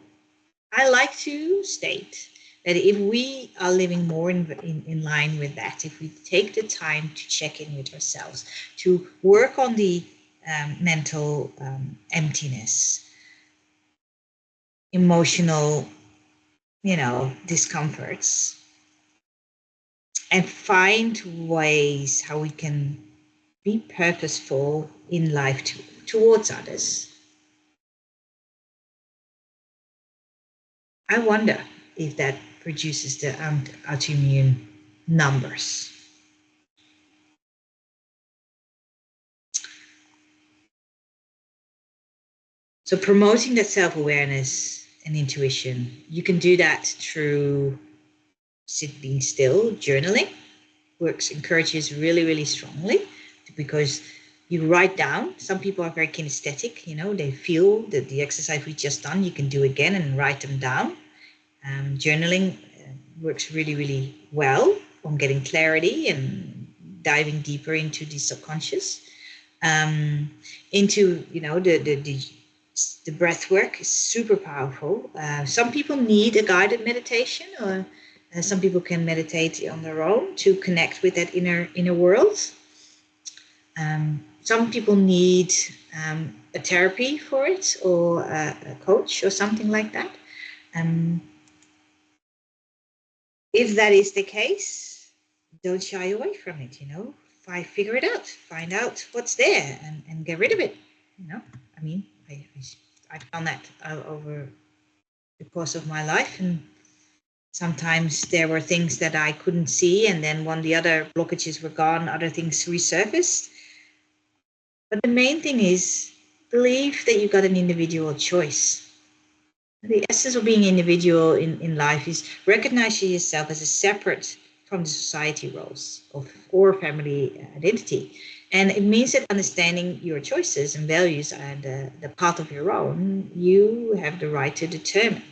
I like to state that if we are living more in line with that, if we take the time to check in with ourselves, to work on the mental emptiness, emotional, discomforts, and find ways how we can be purposeful in life towards others. I wonder if that produces the autoimmune numbers. So promoting that self-awareness and intuition, you can do that through being still, journaling. Encourages really, really strongly, because you write down. Some people are very kinesthetic, they feel that the exercise we just done, you can do again and write them down. Journaling works really, really well on getting clarity and diving deeper into the subconscious, into, the breath work is super powerful. Some people need a guided meditation, or some people can meditate on their own to connect with that inner world. Some people need a therapy for it, or a coach or something like that. If that is the case, don't shy away from it, figure it out, find out what's there, and get rid of it. I mean, I've done that over the course of my life, and sometimes there were things that I couldn't see, and then when the other blockages were gone, other things resurfaced. But the main thing is, believe that you've got an individual choice. The essence of being individual in life is recognizing yourself as a separate from the society roles or family identity. And it means that understanding your choices and values and the path of your own, you have the right to determine.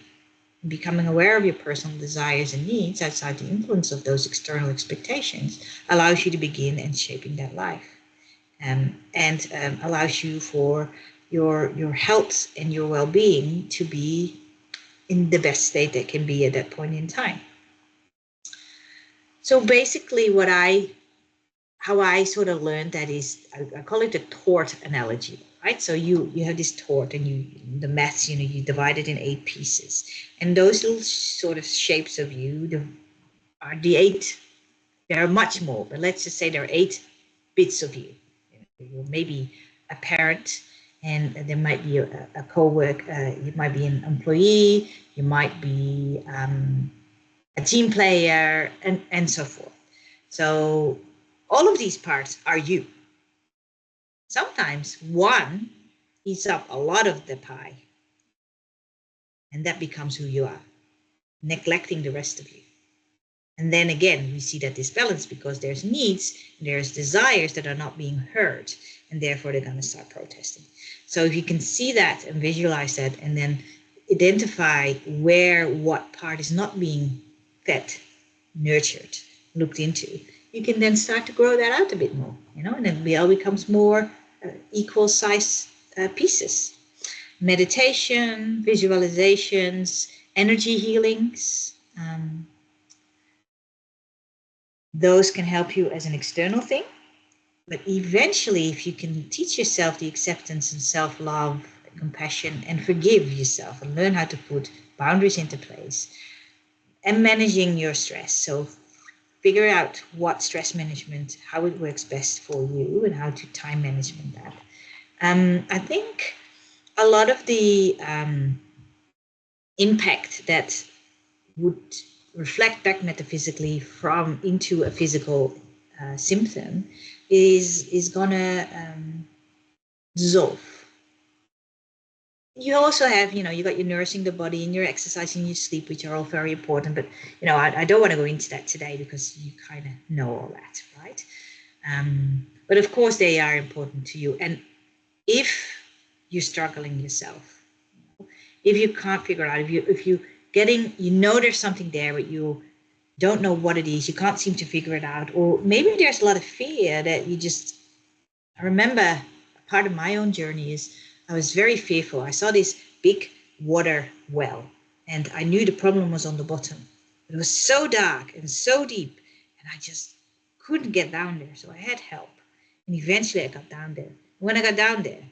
Becoming aware of your personal desires and needs outside the influence of those external expectations allows you to begin and shaping that life, and allows you for your health and your well-being to be in the best state that can be at that point in time. So basically, how I sort of learned that is, I call it a tort analogy, right? So you have this tort, and the maths, you divide it in 8 pieces, and those little sort of shapes of you are the 8. There are much more, but let's just say there are 8 bits of you. You're maybe a parent, and there might be a co-worker, you might be an employee, you might be a team player, and so forth. So all of these parts are you. Sometimes one eats up a lot of the pie, and that becomes who you are, neglecting the rest of you. And then again, we see that disbalance because there's needs, there's desires that are not being heard, and therefore they're going to start protesting. So if you can see that and visualize that, and then identify where what part is not being fed, nurtured, looked into, you can then start to grow that out a bit more, and it all becomes more equal size pieces. Meditation, visualizations, energy healings, those can help you as an external thing. But eventually, if you can teach yourself the acceptance and self-love, compassion, and forgive yourself, and learn how to put boundaries into place, and managing your stress. So figure out what stress management, how it works best for you, and how to time management that. I think a lot of the impact that would reflect back metaphysically from into a physical symptom is gonna dissolve. You also have, you got your nourishing the body and your exercising, your sleep, which are all very important. But I don't want to go into that today because you kind of know all that, right? But of course they are important to you. And if you're struggling yourself, if you can't figure out, if you there's something there, but you don't know what it is, you can't seem to figure it out, or maybe there's a lot of fear that you just. I remember part of my own journey is I was very fearful. I saw this big water well, and I knew the problem was on the bottom. It was so dark and so deep, and I just couldn't get down there. So I had help, and eventually I got down there. When I got down there,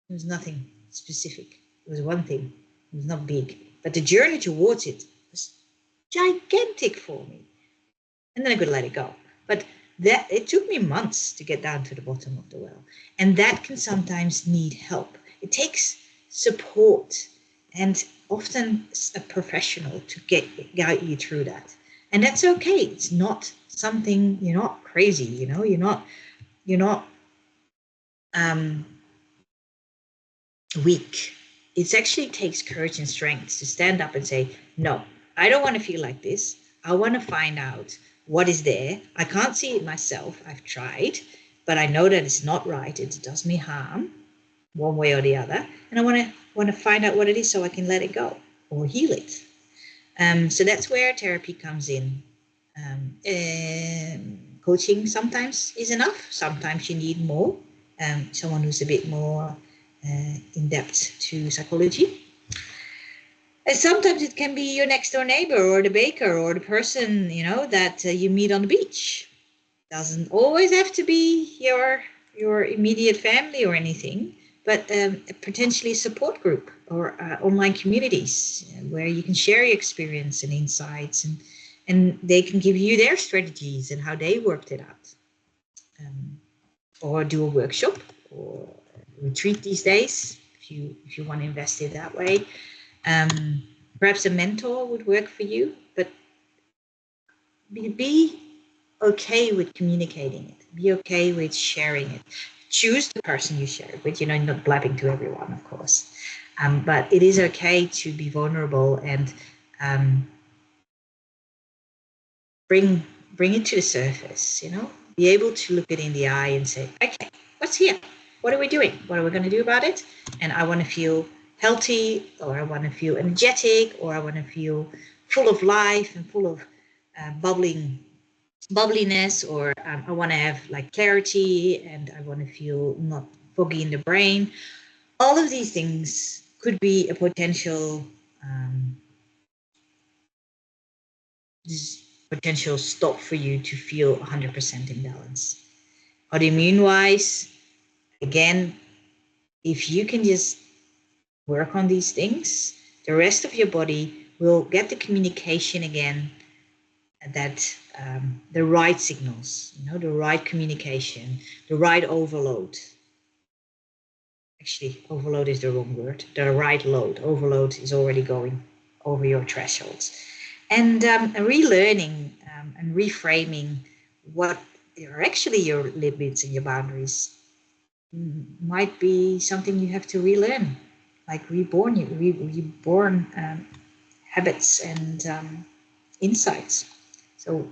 there was nothing specific. It was one thing. It was not big, but the journey towards it was gigantic for me. And then I could let it go. But that it took me months to get down to the bottom of the well. And that can sometimes need help. It takes support and often a professional to guide you through that. And that's okay. It's not something, you're not crazy, you're not weak. It actually takes courage and strength to stand up and say, no, I don't want to feel like this. I want to find out what is there. I can't see it myself. I've tried, but I know that it's not right. It does me harm one way or the other. And I want to find out what it is so I can let it go or heal it. So that's where therapy comes in. Coaching sometimes is enough. Sometimes you need more. Someone who's a bit more in depth to psychology. And sometimes it can be your next door neighbor or the baker or the person, that you meet on the beach. Doesn't always have to be your immediate family or anything, but potentially a support group or online communities where you can share your experience and insights, and they can give you their strategies and how they worked it out. Or do a workshop or retreat these days if you want to invest it that way. Perhaps a mentor would work for you, but be okay with communicating it. Be okay with sharing it. Choose the person you share it with, not blabbing to everyone, of course. But it is okay to be vulnerable and bring it to the surface, be able to look it in the eye and say, okay, what's here? What are we doing? What are we going to do about it? And I want to feel healthy, or I want to feel energetic, or I want to feel full of life and full of bubbliness, or I want to have like clarity, and I want to feel not foggy in the brain. All of these things could be a potential um, potential stop for you to feel 100% in balance. Autoimmune wise, again, if you can just work on these things, the rest of your body will get the communication again, that the right signals, the right communication, the right overload. Actually, overload is the wrong word. The right load. Overload is already going over your thresholds. And relearning and reframing what are actually your limits and your boundaries might be something you have to relearn, like reborn habits and insights. So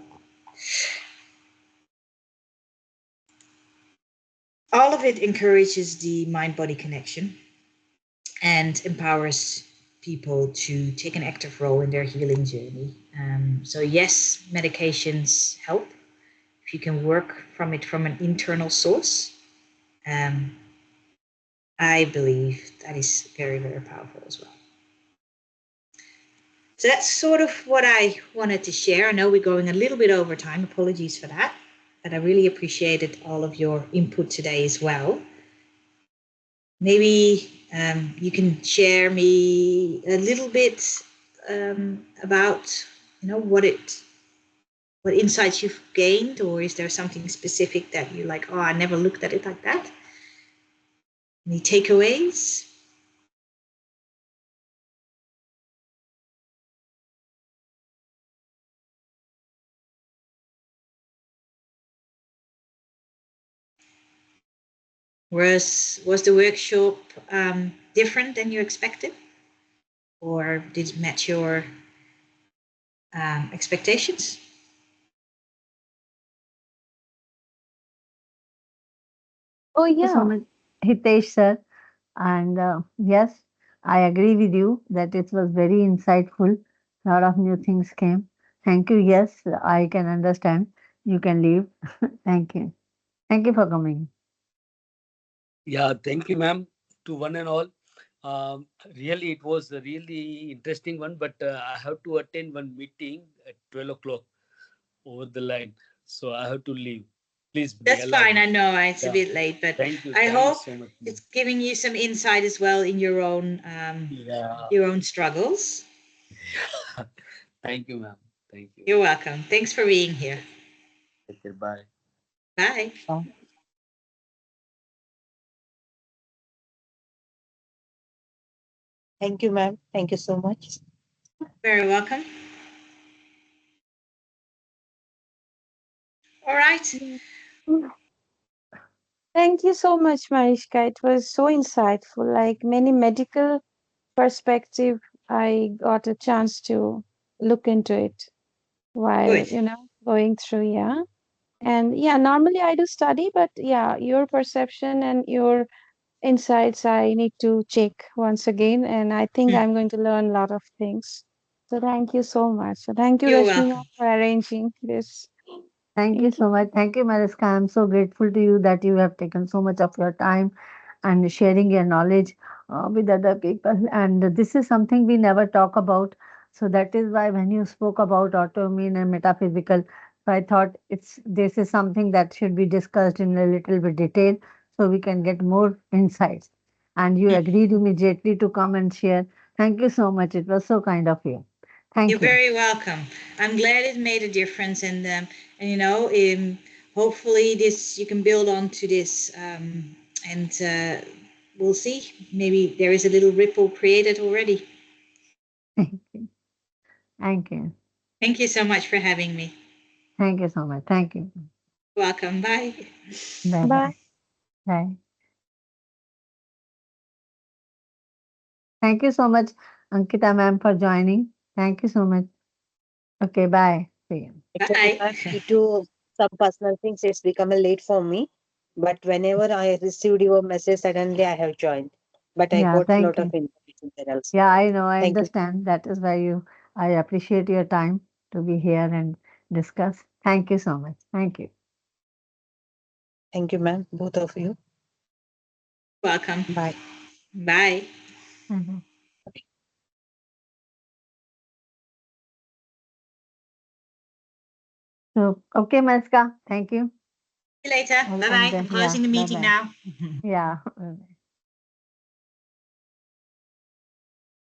all of it encourages the mind-body connection and empowers people to take an active role in their healing journey. So yes, medications help if you can work from it from an internal source. Um, I believe that is very, very powerful as well. So that's sort of what I wanted to share. I know we're going a little bit over time. Apologies for that. But I really appreciated all of your input today as well. Maybe you can share me a little bit about, what insights you've gained, or is there something specific that you like, oh, I never looked at it like that? Any takeaways? Was the workshop different than you expected, or did it match your expectations? Oh, Thank you so yeah. much, Hitesh sir. And yes, I agree with you that it was very insightful. A lot of new things came. Thank you. Yes, I can understand. You can leave. Thank you. Thank you for coming. Yeah, thank you, ma'am, to one and all. Really, it was a really interesting one, but I have to attend one meeting at 12 o'clock over the line. So I have to leave. Please That's allow fine. me. I know it's a Yeah. bit late, but Thank you. I Thanks hope so much, ma'am. it's giving you some insight as well in Yeah. your own struggles. Thank you, ma'am. Thank you. You're welcome. Thanks for being here. Take care. Bye. Bye. Thank you, ma'am. Thank you so much. Very welcome. All right. Yeah. Mm. Thank you so much, Marishka. It was so insightful. Like many medical perspective, I got a chance to look into it while, Good. going through, yeah. And yeah, normally I do study, but yeah, your perception and your insights I need to check once again. And I think Hmm. I'm going to learn a lot of things. So thank you so much. So thank you, You're Rashmina, welcome. for arranging this. Thank you Thank you. so much. Thank you, Mariska. I'm so grateful to you that you have taken so much of your time and sharing your knowledge with other people. And this is something we never talk about. So that is why when you spoke about autoimmune and metaphysical, so I thought this is something that should be discussed in a little bit detail so we can get more insights. And you Hmm. agreed immediately to come and share. Thank you so much. It was so kind of you. You're Thank you. very welcome. I'm glad it made a difference, and hopefully this you can build on to this, and we'll see. Maybe there is a little ripple created already. Thank you. Thank you. Thank you so much for having me. Thank you so much. Thank you. Welcome. Bye. Bye Bye. bye. Bye. Thank you so much, Ankita ma'am, for joining. Thank you so much. Okay, bye. See you. Thank you very Bye. much. You too. some personal things, it's become a late for me. But whenever I received your message, suddenly I have joined. But I Yeah, got a thank lot of you. information there also. Yeah, I know, I Thank you. understand. That is why I appreciate your time to be here and discuss. Thank you so much. Thank you. Thank you, ma'am. Both of you. Welcome. Bye. Bye. Mhm. So, okay, Malska, thank you. See you later. I'll Bye end bye. there. I'm Yeah, closing the bye meeting bye. now. Yeah.